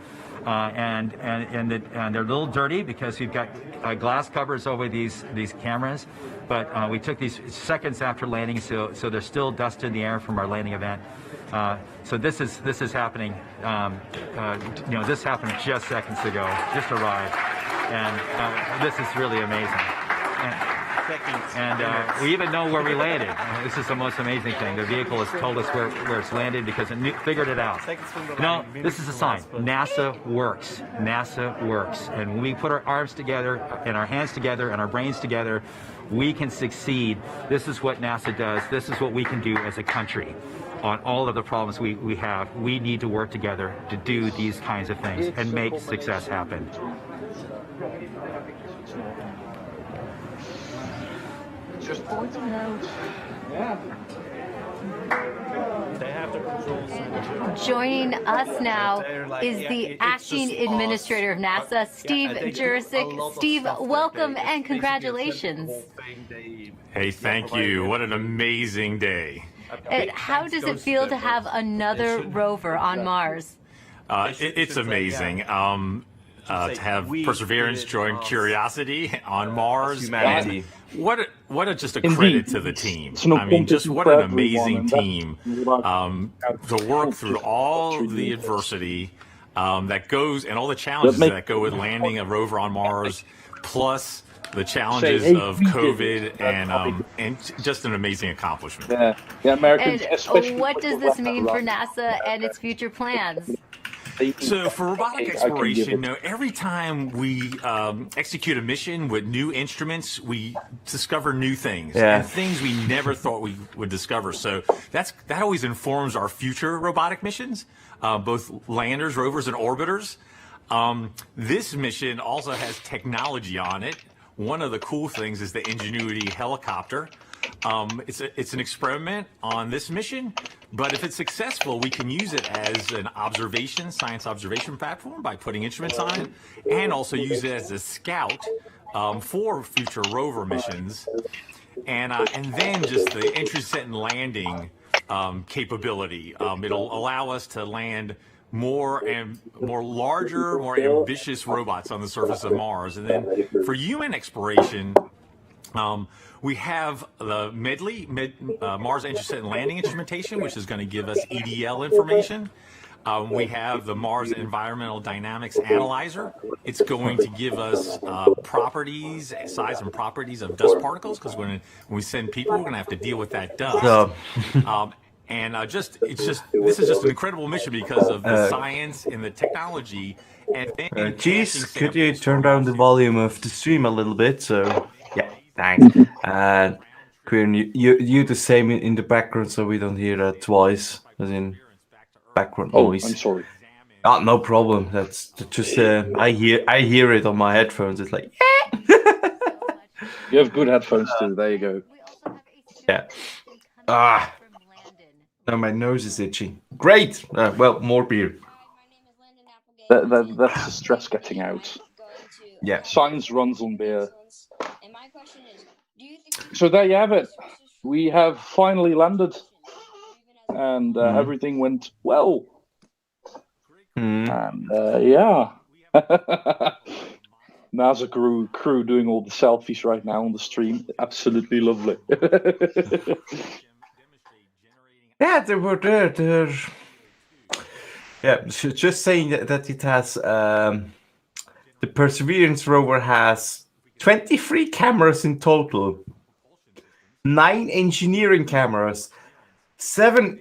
and they're a little dirty because we've got glass covers over these cameras. But we took these seconds after landing, so there's still dust in the air from our landing event. So this is happening. This happened just seconds ago. Just arrived, and this is really amazing. And we even know where we landed. This is the most amazing thing. The vehicle has told us where it's landed because it figured it out. This is a sign. NASA works. NASA works. And when we put our arms together and our hands together and our brains together, we can succeed. This is what NASA does. This is what we can do as a country. On all of the problems we have, we need to work together to do these kinds of things and make success happen. Just pointing out. Yeah. They have the control center. Joining us now is the acting administrator of NASA, Steve Jurczyk. Steve, welcome and congratulations. Hey, thank you. What an amazing day. How does it feel to have another rover on Mars? It's amazing. To have Perseverance join Curiosity on Mars. Humanity. What a just a credit to the team. I mean, just what an amazing team to work through all the adversity that goes and all the challenges that go with landing a rover on Mars, plus the challenges of COVID and just an amazing accomplishment. Yeah, Americans. And what does this mean for NASA and its future plans? So for robotic exploration, every time we execute a mission with new instruments, we discover new things and things we never thought we would discover. So that always informs our future robotic missions, both landers, rovers, and orbiters. This mission also has technology on it. One of the cool things is the Ingenuity helicopter. It's an experiment on this mission, but if it's successful, we can use it as an science observation platform by putting instruments on it, and also use it as a scout for future rover missions, and then just the entry, set, and landing capability. It'll allow us to land more larger, more ambitious robots on the surface of Mars, and then for human exploration. We have the Mars Entry, Set, and Landing Instrumentation, which is going to give us EDL information. We have the Mars Environmental Dynamics Analyzer. It's going to give us properties, size and properties of dust particles, because when we send people, we're going to have to deal with that dust. This is just an incredible mission because of the science and the technology. And Geez, could you turn down the volume of the stream a little bit? So, yeah. Thanks. And Quinn, you the same in the background, so we don't hear that twice, as in background noise. I'm sorry. No problem. That's just I hear it on my headphones. It's like You have good headphones too. There you go. Yeah. Now my nose is itchy. Great. Well, more beer. That's the stress getting out. Yeah. Science runs on beer. So there you have it. We have finally landed, and everything went well. And NASA crew doing all the selfies right now on the stream. Absolutely lovely. Yeah, they were there. Yeah, just saying that it has the Perseverance rover has 23 cameras in total, 9 engineering cameras, 7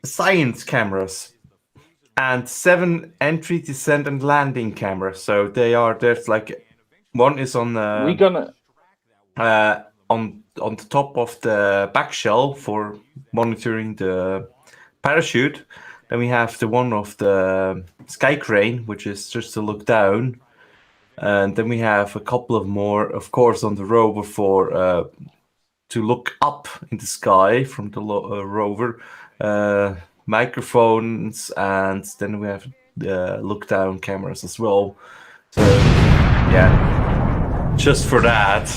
science cameras, and 7 entry, descent, and landing cameras. So there's like one is on the on the top of the back shell for monitoring the parachute. Then we have the one of the sky crane, which is just to look down. And then we have a couple of more, of course, on the rover for to look up in the sky from the rover, microphones, and then we have look down cameras as well. So yeah, just for that.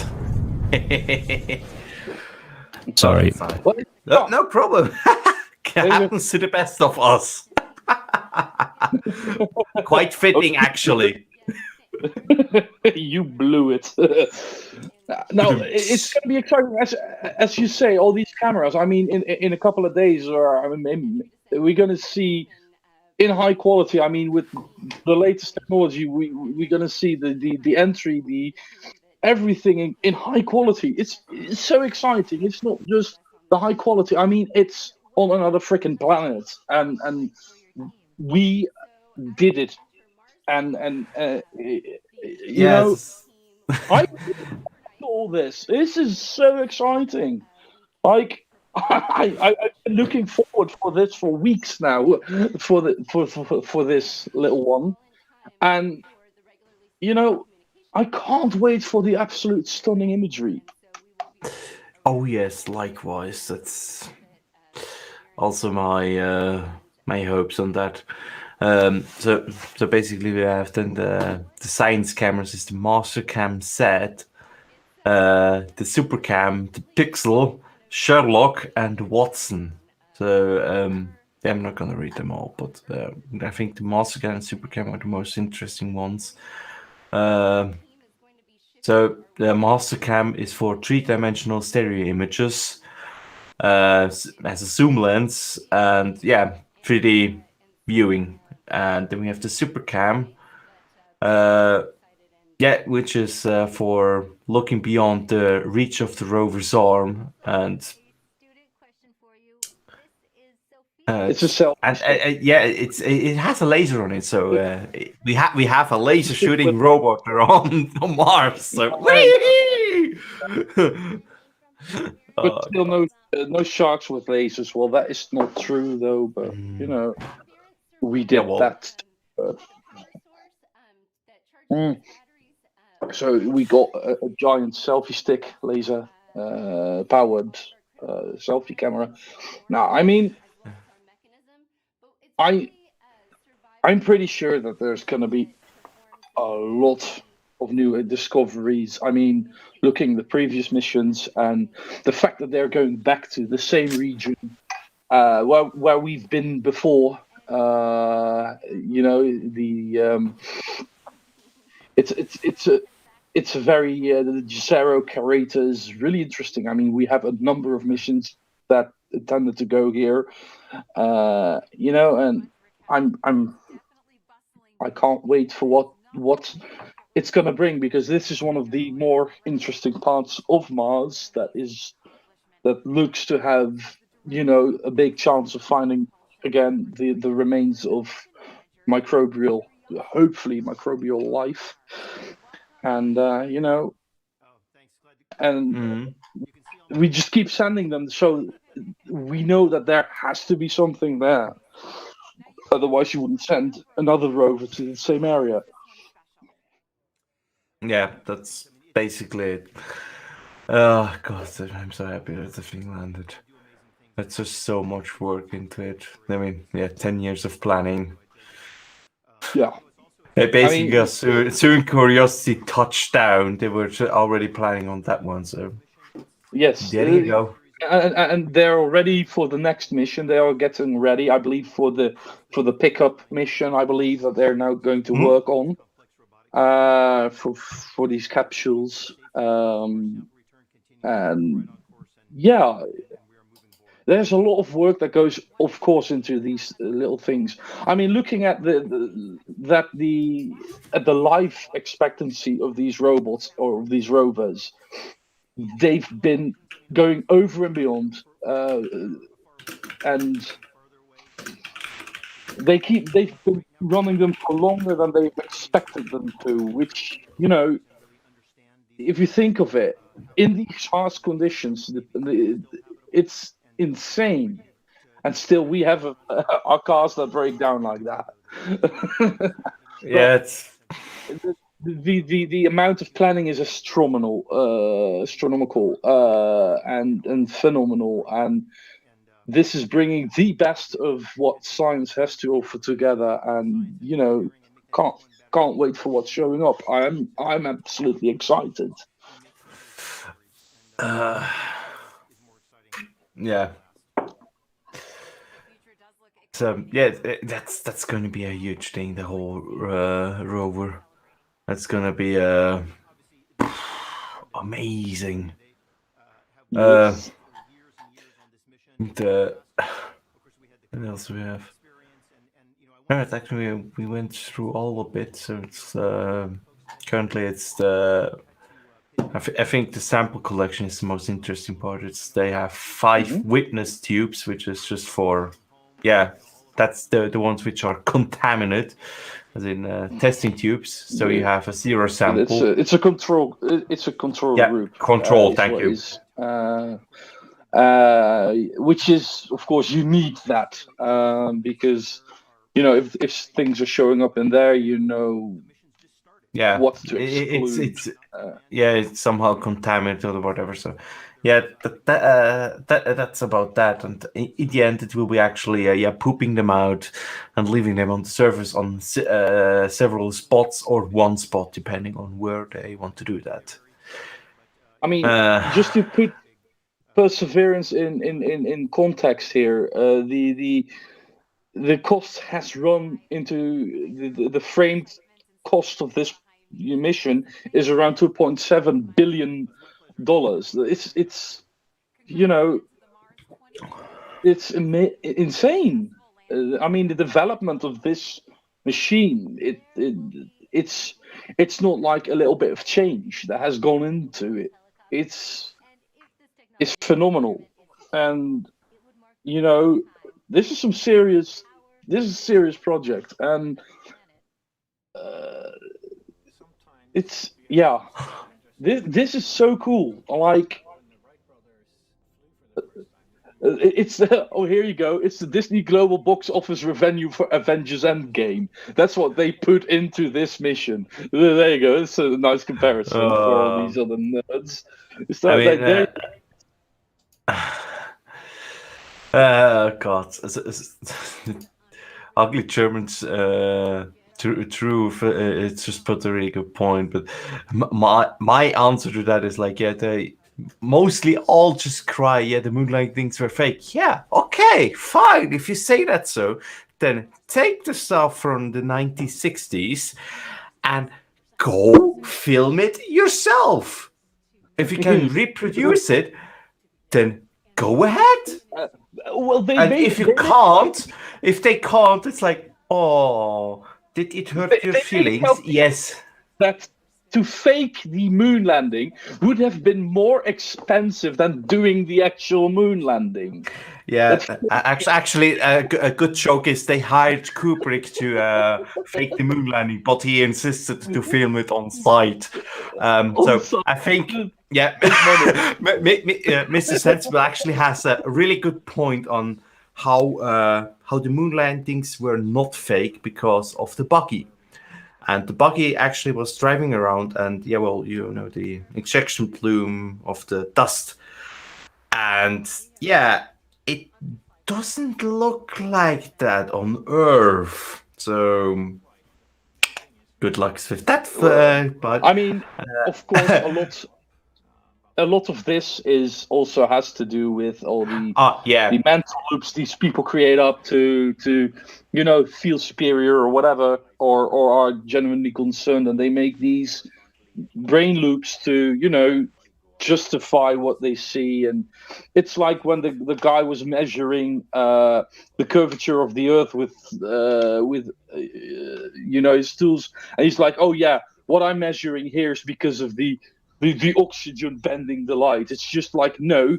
Sorry. No problem. Happens to the best of us. Quite fitting, actually. You blew it. No, it's going to be exciting, as you say. All these cameras. I mean, in a couple of days, we're going to see in high quality. I mean, with the latest technology, we're going to see the entry, the everything in high quality. It's so exciting. It's not just the high quality. I mean, it's on another freaking planet, and we did it. And you know, I all this. This is so exciting. Like I've been looking forward for this for weeks now, for this little one, and you know, I can't wait for the absolute stunning imagery. Oh yes, likewise. That's also my hopes on that. So basically, we have then the science cameras is the Master Cam set, the Super Cam, the Pixel, Sherlock, and Watson. So I'm not gonna read them all, but I think the Master Cam and Super Cam are the most interesting ones. So the Master Cam is for 3-dimensional stereo images, has a zoom lens, and 3D viewing. And then we have the Super Cam, which is for looking beyond the reach of the rover's arm, and it's a self. And it has a laser on it, so we have a laser shooting robot on Mars. So but still no sharks with lasers. Well, that is not true though. But you know, we did that. So we got a giant selfie stick laser powered selfie camera. Now, I mean, I'm pretty sure that there's going to be a lot of new discoveries. I mean, looking at the previous missions and the fact that they're going back to the same region where we've been before. You know, it's a very the Jezero crater is really interesting. I mean, we have a number of missions that intended to go here. You know, and I can't wait for what it's going to bring, because this is one of the more interesting parts of Mars that looks to have, you know, a big chance of finding again the remains of hopefully microbial life. And you know, and we just keep sending them, so we know that there has to be something there. Otherwise, you wouldn't send another rover to the same area. Yeah, that's basically it. Oh God, I'm so happy that the thing landed. That's just so much work into it. I mean, 10 years of planning. Yeah. Basically, as soon Curiosity touched down, they were already planning on that one. So yes, there you go. And they're already for the next mission. They are getting ready, I believe, for the pickup mission. I believe that they're now going to work on for these capsules. And yeah, there's a lot of work that goes, of course, into these little things. I mean, looking at the life expectancy of these robots or of these rovers, they've been going over and beyond, and they've been running them for longer than they've expected them to. Which, you know, if you think of it, in these harsh conditions, it's insane, and still we have our cars that break down like that. Yeah, it's the amount of planning is astronomical, and phenomenal, and this is bringing the best of what science has to offer together, and can't wait for what's showing up. I'm absolutely excited. Yeah. So yeah, that's going to be a huge thing. The whole rover. That's going to be amazing. Yes. What else do we have? It's actually we went through all of it. So it's currently it's the. I think the sample collection is the most interesting part. They have 5 witness tubes, which is just for, that's the ones which are contaminated, as in testing tubes. So you have a 0 sample. It's a control. It's a control group. Control. Thank you. Which is, of course, you need that because if things are showing up in there, what to exclude. It's somehow contaminated or whatever. So that's about that. And in the end, it will be actually pooping them out and leaving them on the surface on several spots or one spot, depending on where they want to do that. I mean, just to put Perseverance in context here, the cost has run into the framed cost of this mission is around $2.7 billion. It's insane. I mean, the development of this machine, it's not like a little bit of change that has gone into it. It's phenomenal, and this is a serious project, and this is so cool. Like, it's here you go. It's the Disney Global Box Office revenue for Avengers Endgame. That's what they put into this mission. There you go. It's a nice comparison for all these other nerds. God, ugly Germans. True. It's just put a really good point. But my answer to that is like, they mostly all just cry. The moon landings were fake. Yeah, okay, fine. If you say that, so then take the stuff from the 1960s and go film it yourself. If you can reproduce it, then go ahead. If they can't, it's like, oh, did it hurt your feelings? Yes. That to fake the moon landing would have been more expensive than doing the actual moon landing. Yeah, actually, a good joke is they hired Kubrick to fake the moon landing, but he insisted to film it on site. So I think, Mr. Sensible actually has a really good point on how the moon landings were not fake because of the buggy. And the buggy actually was driving around, and the ejection plume of the dust. And it doesn't look like that on Earth. So good luck with that. But I mean, of course, a lot of this also has to do with all the mental loops these people create up to feel superior or whatever, or are genuinely concerned, and they make these brain loops to justify what they see. And it's like when the guy was measuring the curvature of the Earth with his tools, and he's like, oh yeah, what I'm measuring here is because of the oxygen bending the light. It's just like, no,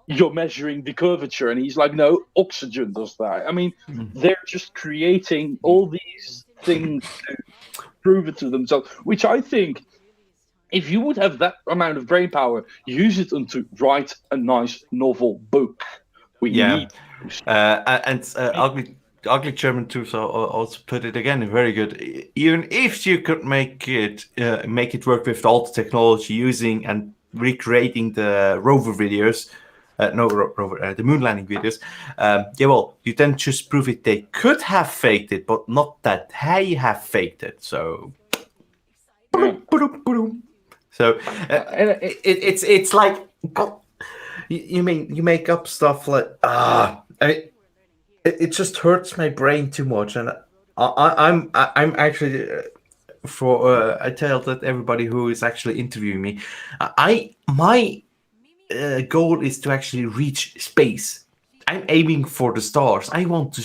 you're measuring the curvature. And he's like, no, oxygen does that. I mean, they're just creating all these things to prove it to themselves, which I think, if you would have that amount of brain power, use it to write a nice novel book. Need Ugly German too, so also put it again, very good. Even if you could make it work with all the technology using and recreating the rover videos, the moon landing videos. You then just prove it. They could have faked it, but not that they have faked it. So, so it's like you make up stuff like it just hurts my brain too much, and I'm actually. I tell that everybody who is actually interviewing me, my goal is to actually reach space. I'm aiming for the stars. I want to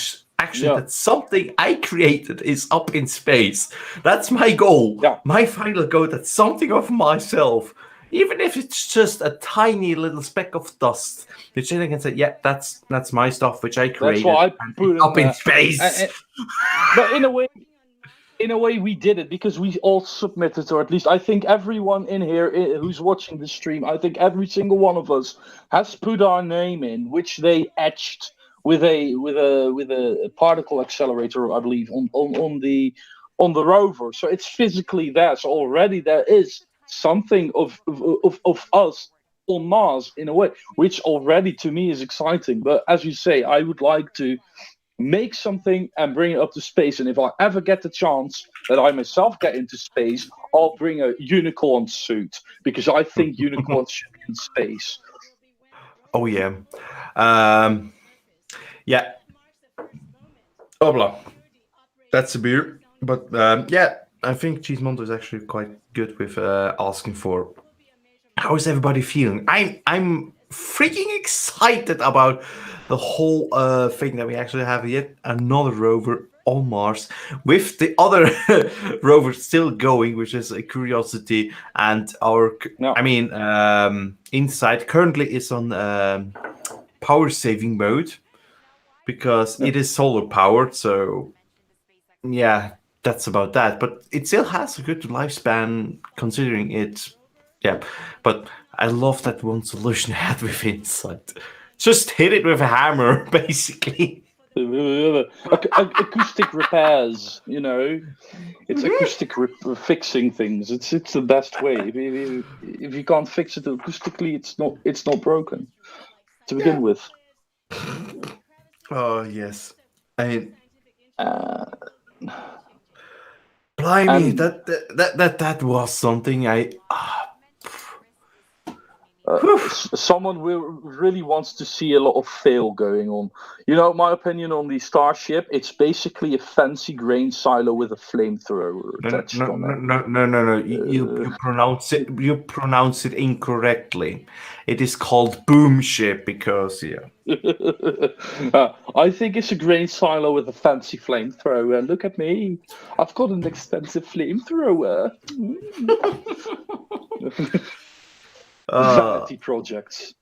that something I created is up in space. That's my goal. Yeah. My final goal. That something of myself, even if it's just a tiny little speck of dust, which I can say, yeah, that's my stuff, which I created. That's what I put up in space. But in a way, we did it because we all submitted, or at least I think everyone in here who's watching the stream, I think every single one of us has put our name in, which they etched with a particle accelerator, I believe, on the rover. So it's physically there. So already there is something of us on Mars in a way, which already to me is exciting. But as you say, I would like to make something and bring it up to space, and if I ever get the chance that I myself get into space, I'll bring a unicorn suit, because I think unicorns should be in space. Oh yeah. Yeah. Obla. That's a beer. But I think Cheesemondo is actually quite good with asking for how is everybody feeling. I'm freaking excited about the whole thing that we actually have yet another rover on Mars with the other rover still going, which is a Curiosity, and our Insight currently is on power saving mode because it is solar powered. So yeah, that's about that. But it still has a good lifespan considering it. Yeah, but I love that one solution I had with Insight. Just hit it with a hammer, basically. Acoustic repairs, it's acoustic fixing things. It's the best way. If you can't fix it acoustically, it's not broken to begin with. Oh yes, blimey, that was something someone really wants to see a lot of fail going on. My opinion on the Starship, it's basically a fancy grain silo with a flamethrower attached on it. No. You pronounce it incorrectly. It is called Boom Ship because I think it's a grain silo with a fancy flamethrower. Look at me. I've got an expensive flamethrower. Vanity projects.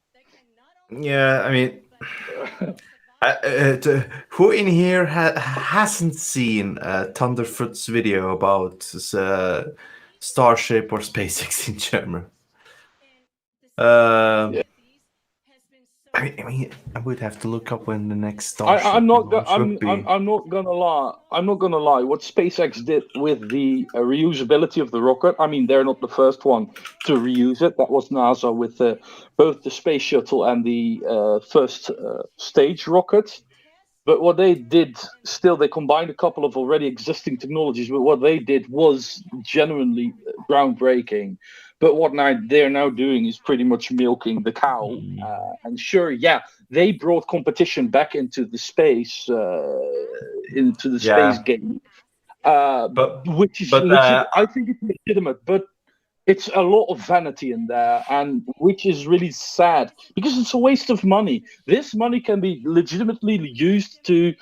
Yeah, I mean, who in here hasn't seen Thunderfoot's video about Starship or SpaceX in general? I mean, I would have to look up when the next Starship I'm not launch would be. I'm not gonna lie. What SpaceX did with the reusability of the rocket. I mean, they're not the first one to reuse it. That was NASA with both the space shuttle and the first stage rocket. But what they did, they combined a couple of already existing technologies. But what they did was genuinely groundbreaking. But what they're now doing is pretty much milking the cow. And sure, they brought competition back into the space, space game. Which I think it's legitimate, but it's a lot of vanity in there, and which is really sad because it's a waste of money. This money can be legitimately used to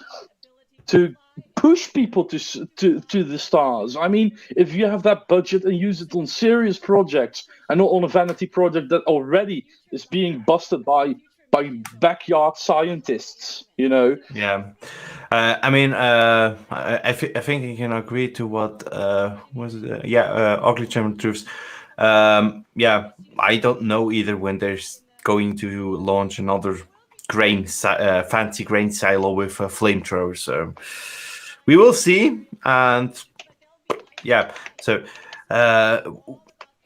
push people to the stars. I mean, if you have that budget and use it on serious projects and not on a vanity project that already is being busted by backyard scientists, Yeah, I mean, I think I can agree to what was it? Ugly German Truths. I don't know either when they're going to launch another fancy grain silo with a flamethrower. So we will see, and so I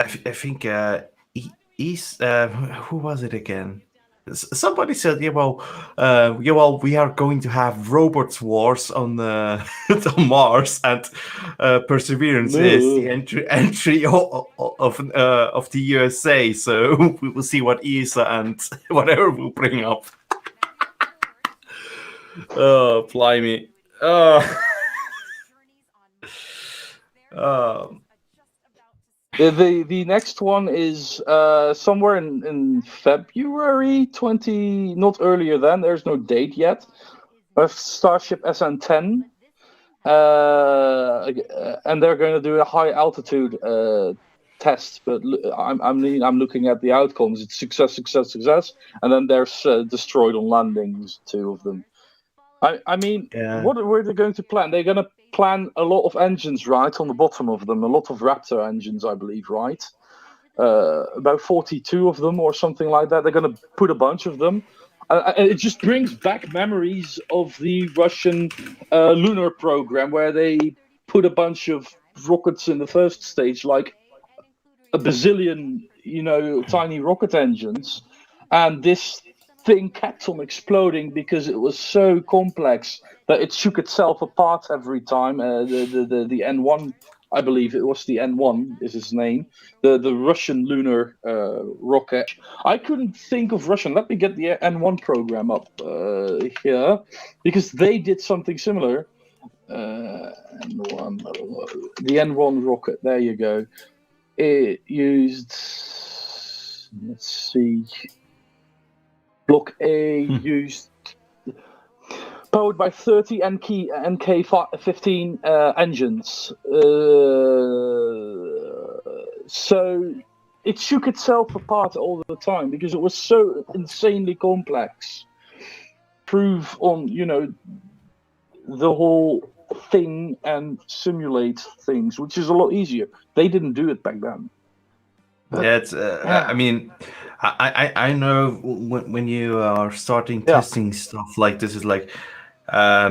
think who was it again? somebody said, we are going to have robots wars on on Mars, and Perseverance is the entry of the USA. So we will see what ESA and whatever will bring up. Oh, blimey! The next one is somewhere in February 20, not earlier than. There's no date yet. Of Starship SN10, and they're going to do a high altitude test. But I'm looking at the outcomes. It's success, and then there's destroyed on landings, 2 of them. I mean, what were they going to plan? They're going to plan a lot of engines, right, on the bottom of them. A lot of Raptor engines, I believe, right? About 42 of them or something like that. They're going to put a bunch of them. It just brings back memories of the Russian lunar program, where they put a bunch of rockets in the first stage, like a bazillion, tiny rocket engines. And this thing kept on exploding because it was so complex that it shook itself apart every time. The N1, I believe it was the N1 is his name, the Russian lunar rocket. I couldn't think of Russian. Let me get the N1 program up here, because they did something similar. N1, the N1 rocket. There you go. It used. Let's see. Block A used powered by 30 NK15 engines. So it shook itself apart all the time because it was so insanely complex. Prove on, the whole thing and simulate things, which is a lot easier. They didn't do it back then. Yeah, it's. I mean, I know when you are starting testing stuff like this, is like, I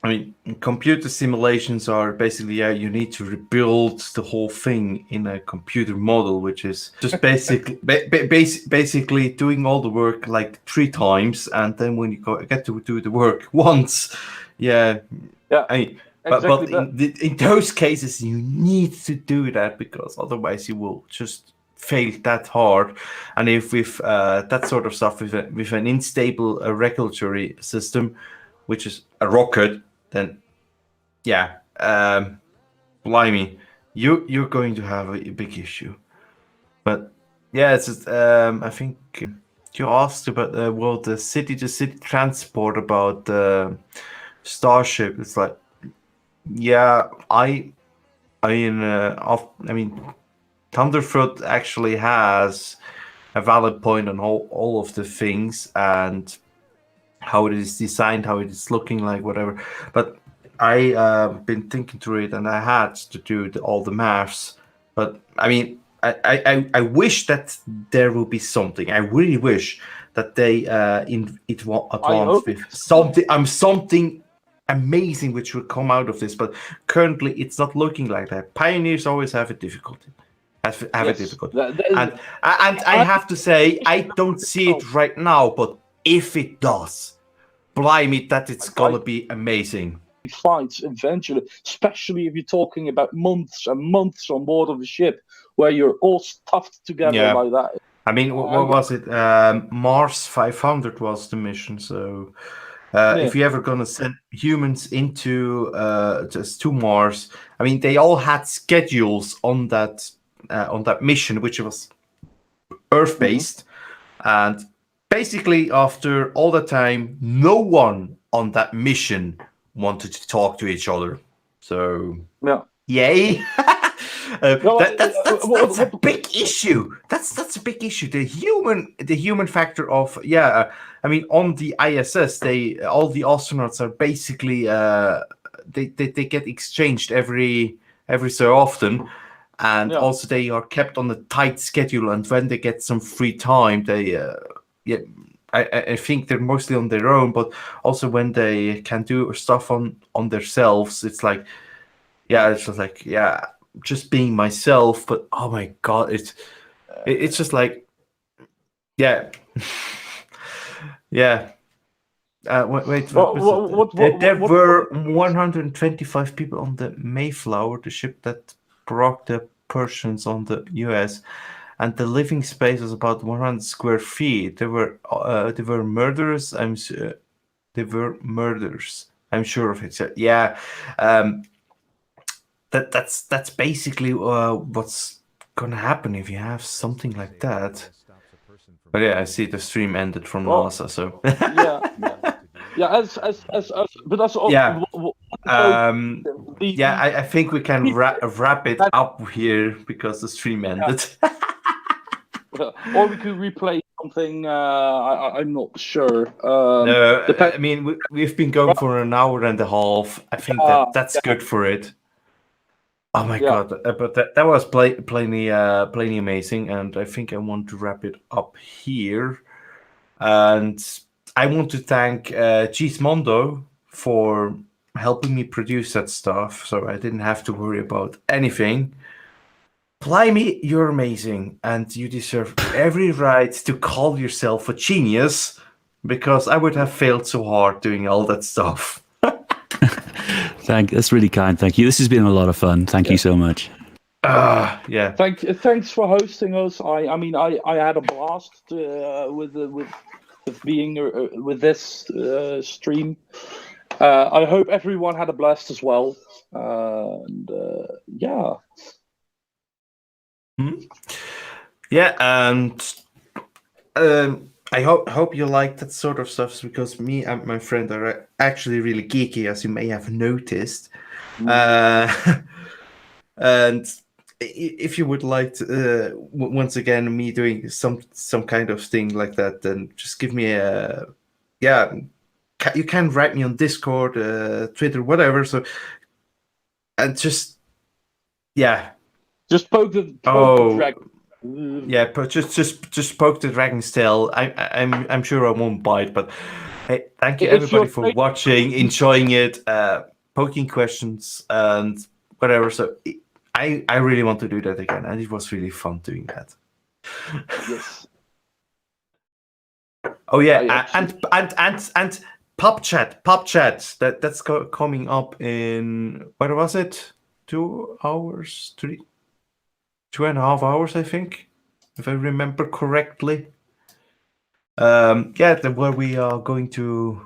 mean, computer simulations are basically, you need to rebuild the whole thing in a computer model, which is just basically basically doing all the work like 3 times, and then when you get to do the work once, Yeah. But in those cases, you need to do that, because otherwise you will just fail that hard. And if with that sort of stuff, with an unstable regulatory system, which is a rocket, then blimey, you're going to have a big issue. But it's just, I think you asked about the city-to-city transport about the Starship. It's like, I mean, Thunderfoot actually has a valid point on all of the things and how it is designed, how it is looking like, whatever. But I been thinking through it, and I had to do all the maths. But I mean, I wish that there will be something. I really wish that they advance with something amazing which will come out of this, but currently it's not looking like that. Pioneers always have a difficulty. And I have to say, I don't see it right now, but if it does, blimey, that it's gonna be amazing. Fights eventually, especially if you're talking about months and months on board of a ship where you're all stuffed together like that. I mean, what was it? Mars 500 was the mission, so if you're ever gonna send humans into just to Mars, I mean, they all had schedules on that mission, which was Earth-based, and basically after all the time, no one on that mission wanted to talk to each other. So yay. That's a big issue. That's a big issue. The human factor of I mean, on the ISS, all the astronauts are basically they get exchanged every so often, and also they are kept on a tight schedule. And when they get some free time, they I think they're mostly on their own. But also when they can do stuff on themselves, it's like it's just like just being myself. But oh my god, it's just like Yeah. Yeah. Wait. There were 125 people on the Mayflower, the ship that brought the Persians on the U.S., and the living space was about 100 square feet. There were murderers. They were murders. I'm sure of it. So, yeah. That's basically what's gonna happen if you have something like that. But yeah, I see the stream ended from NASA. So I think we can wrap it up here because the stream ended. Or we could replay something. I'm not sure. No, I mean we've been going for an hour and a half. I think that's good for it. Oh my god! But that was plainly amazing, and I think I want to wrap it up here. And I want to thank Gismondo for helping me produce that stuff, so I didn't have to worry about anything. Blimey, you're amazing, and you deserve every right to call yourself a genius, because I would have failed so hard doing all that stuff. That's really kind. Thank you. This has been a lot of fun. Thank you so much. Yeah. Thanks for hosting us. I mean, I had a blast with being with this stream. I hope everyone had a blast as well. Yeah. Yeah, and I hope you like that sort of stuff, because me and my friend are actually really geeky, as you may have noticed. And if you would like to, once again, me doing some kind of thing like that, then just give me a you can write me on Discord, Twitter, whatever. So, and just poke the dragon. Yeah, but just poke the dragon's tail. I'm sure I won't bite, but hey, thank you everybody for watching, enjoying it, poking questions and whatever. So I really want to do that again, and it was really fun doing that. Yes. Oh yeah, and pop chat. That's coming up in, what was it? 2 hours, 2.5 hours, I think, if I remember correctly. Where we are going to,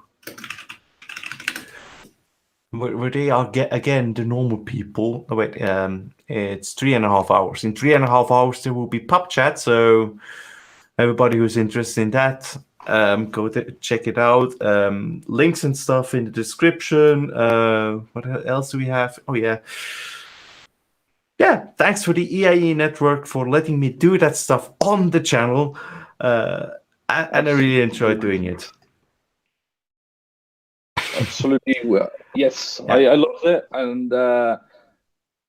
where they are again the normal people. Oh, wait, it's 3.5 hours. In 3.5 hours there will be pub chat. So everybody who's interested in that, go check it out. Links and stuff in the description. What else do we have? Oh yeah. Yeah, thanks for the EiE Network for letting me do that stuff on the channel. And I really enjoyed doing it. Absolutely. Yes, yeah. I loved it. And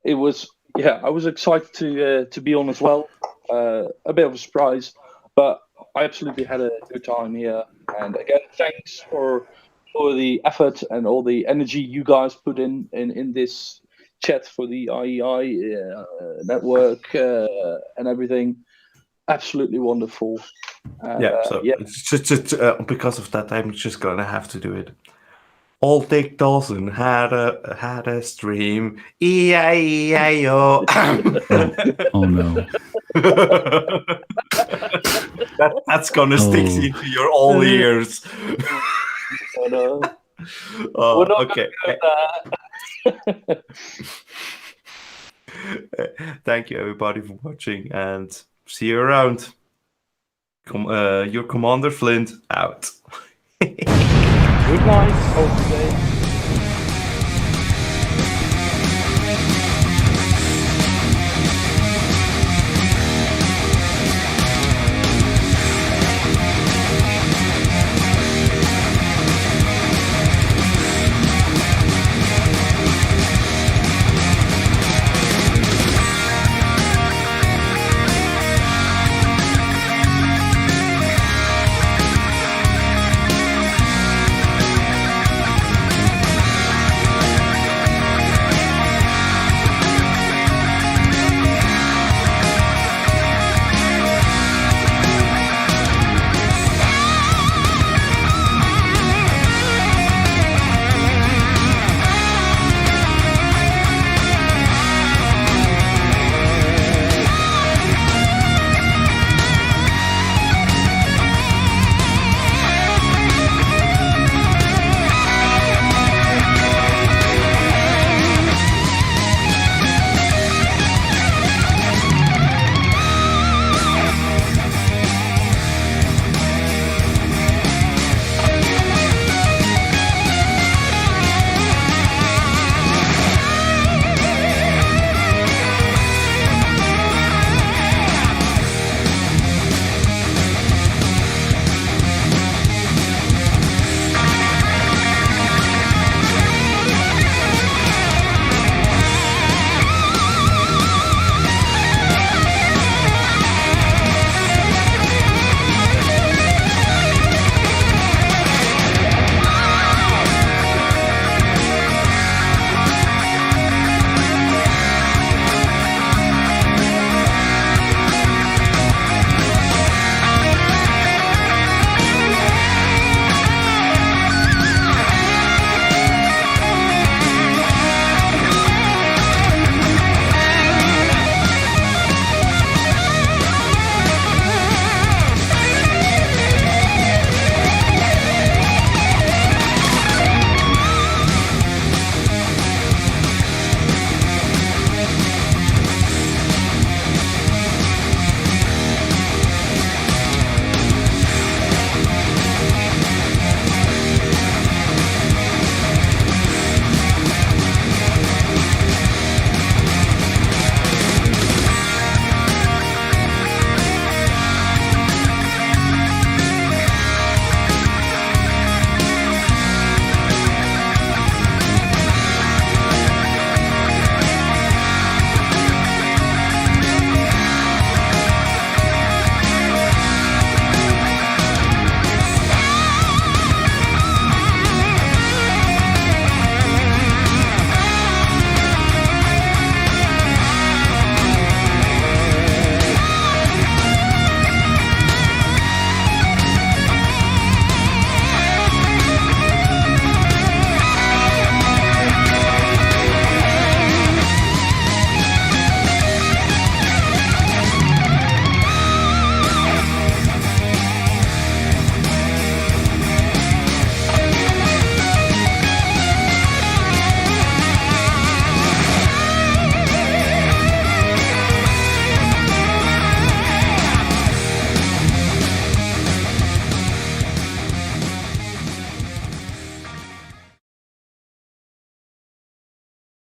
it was, I was excited to be on as well. A bit of a surprise, but I absolutely had a good time here. And again, thanks for the effort and all the energy you guys put in this chat for the EiE network and everything. Absolutely wonderful. It's just because of that, I'm just gonna have to do it. Old Dick Dawson had a stream. E-I-E-I-O. Oh no. That's gonna stick into your all ears. Oh no. Okay. Thank you everybody for watching, and see you around. Your Commander Flint out. Good night.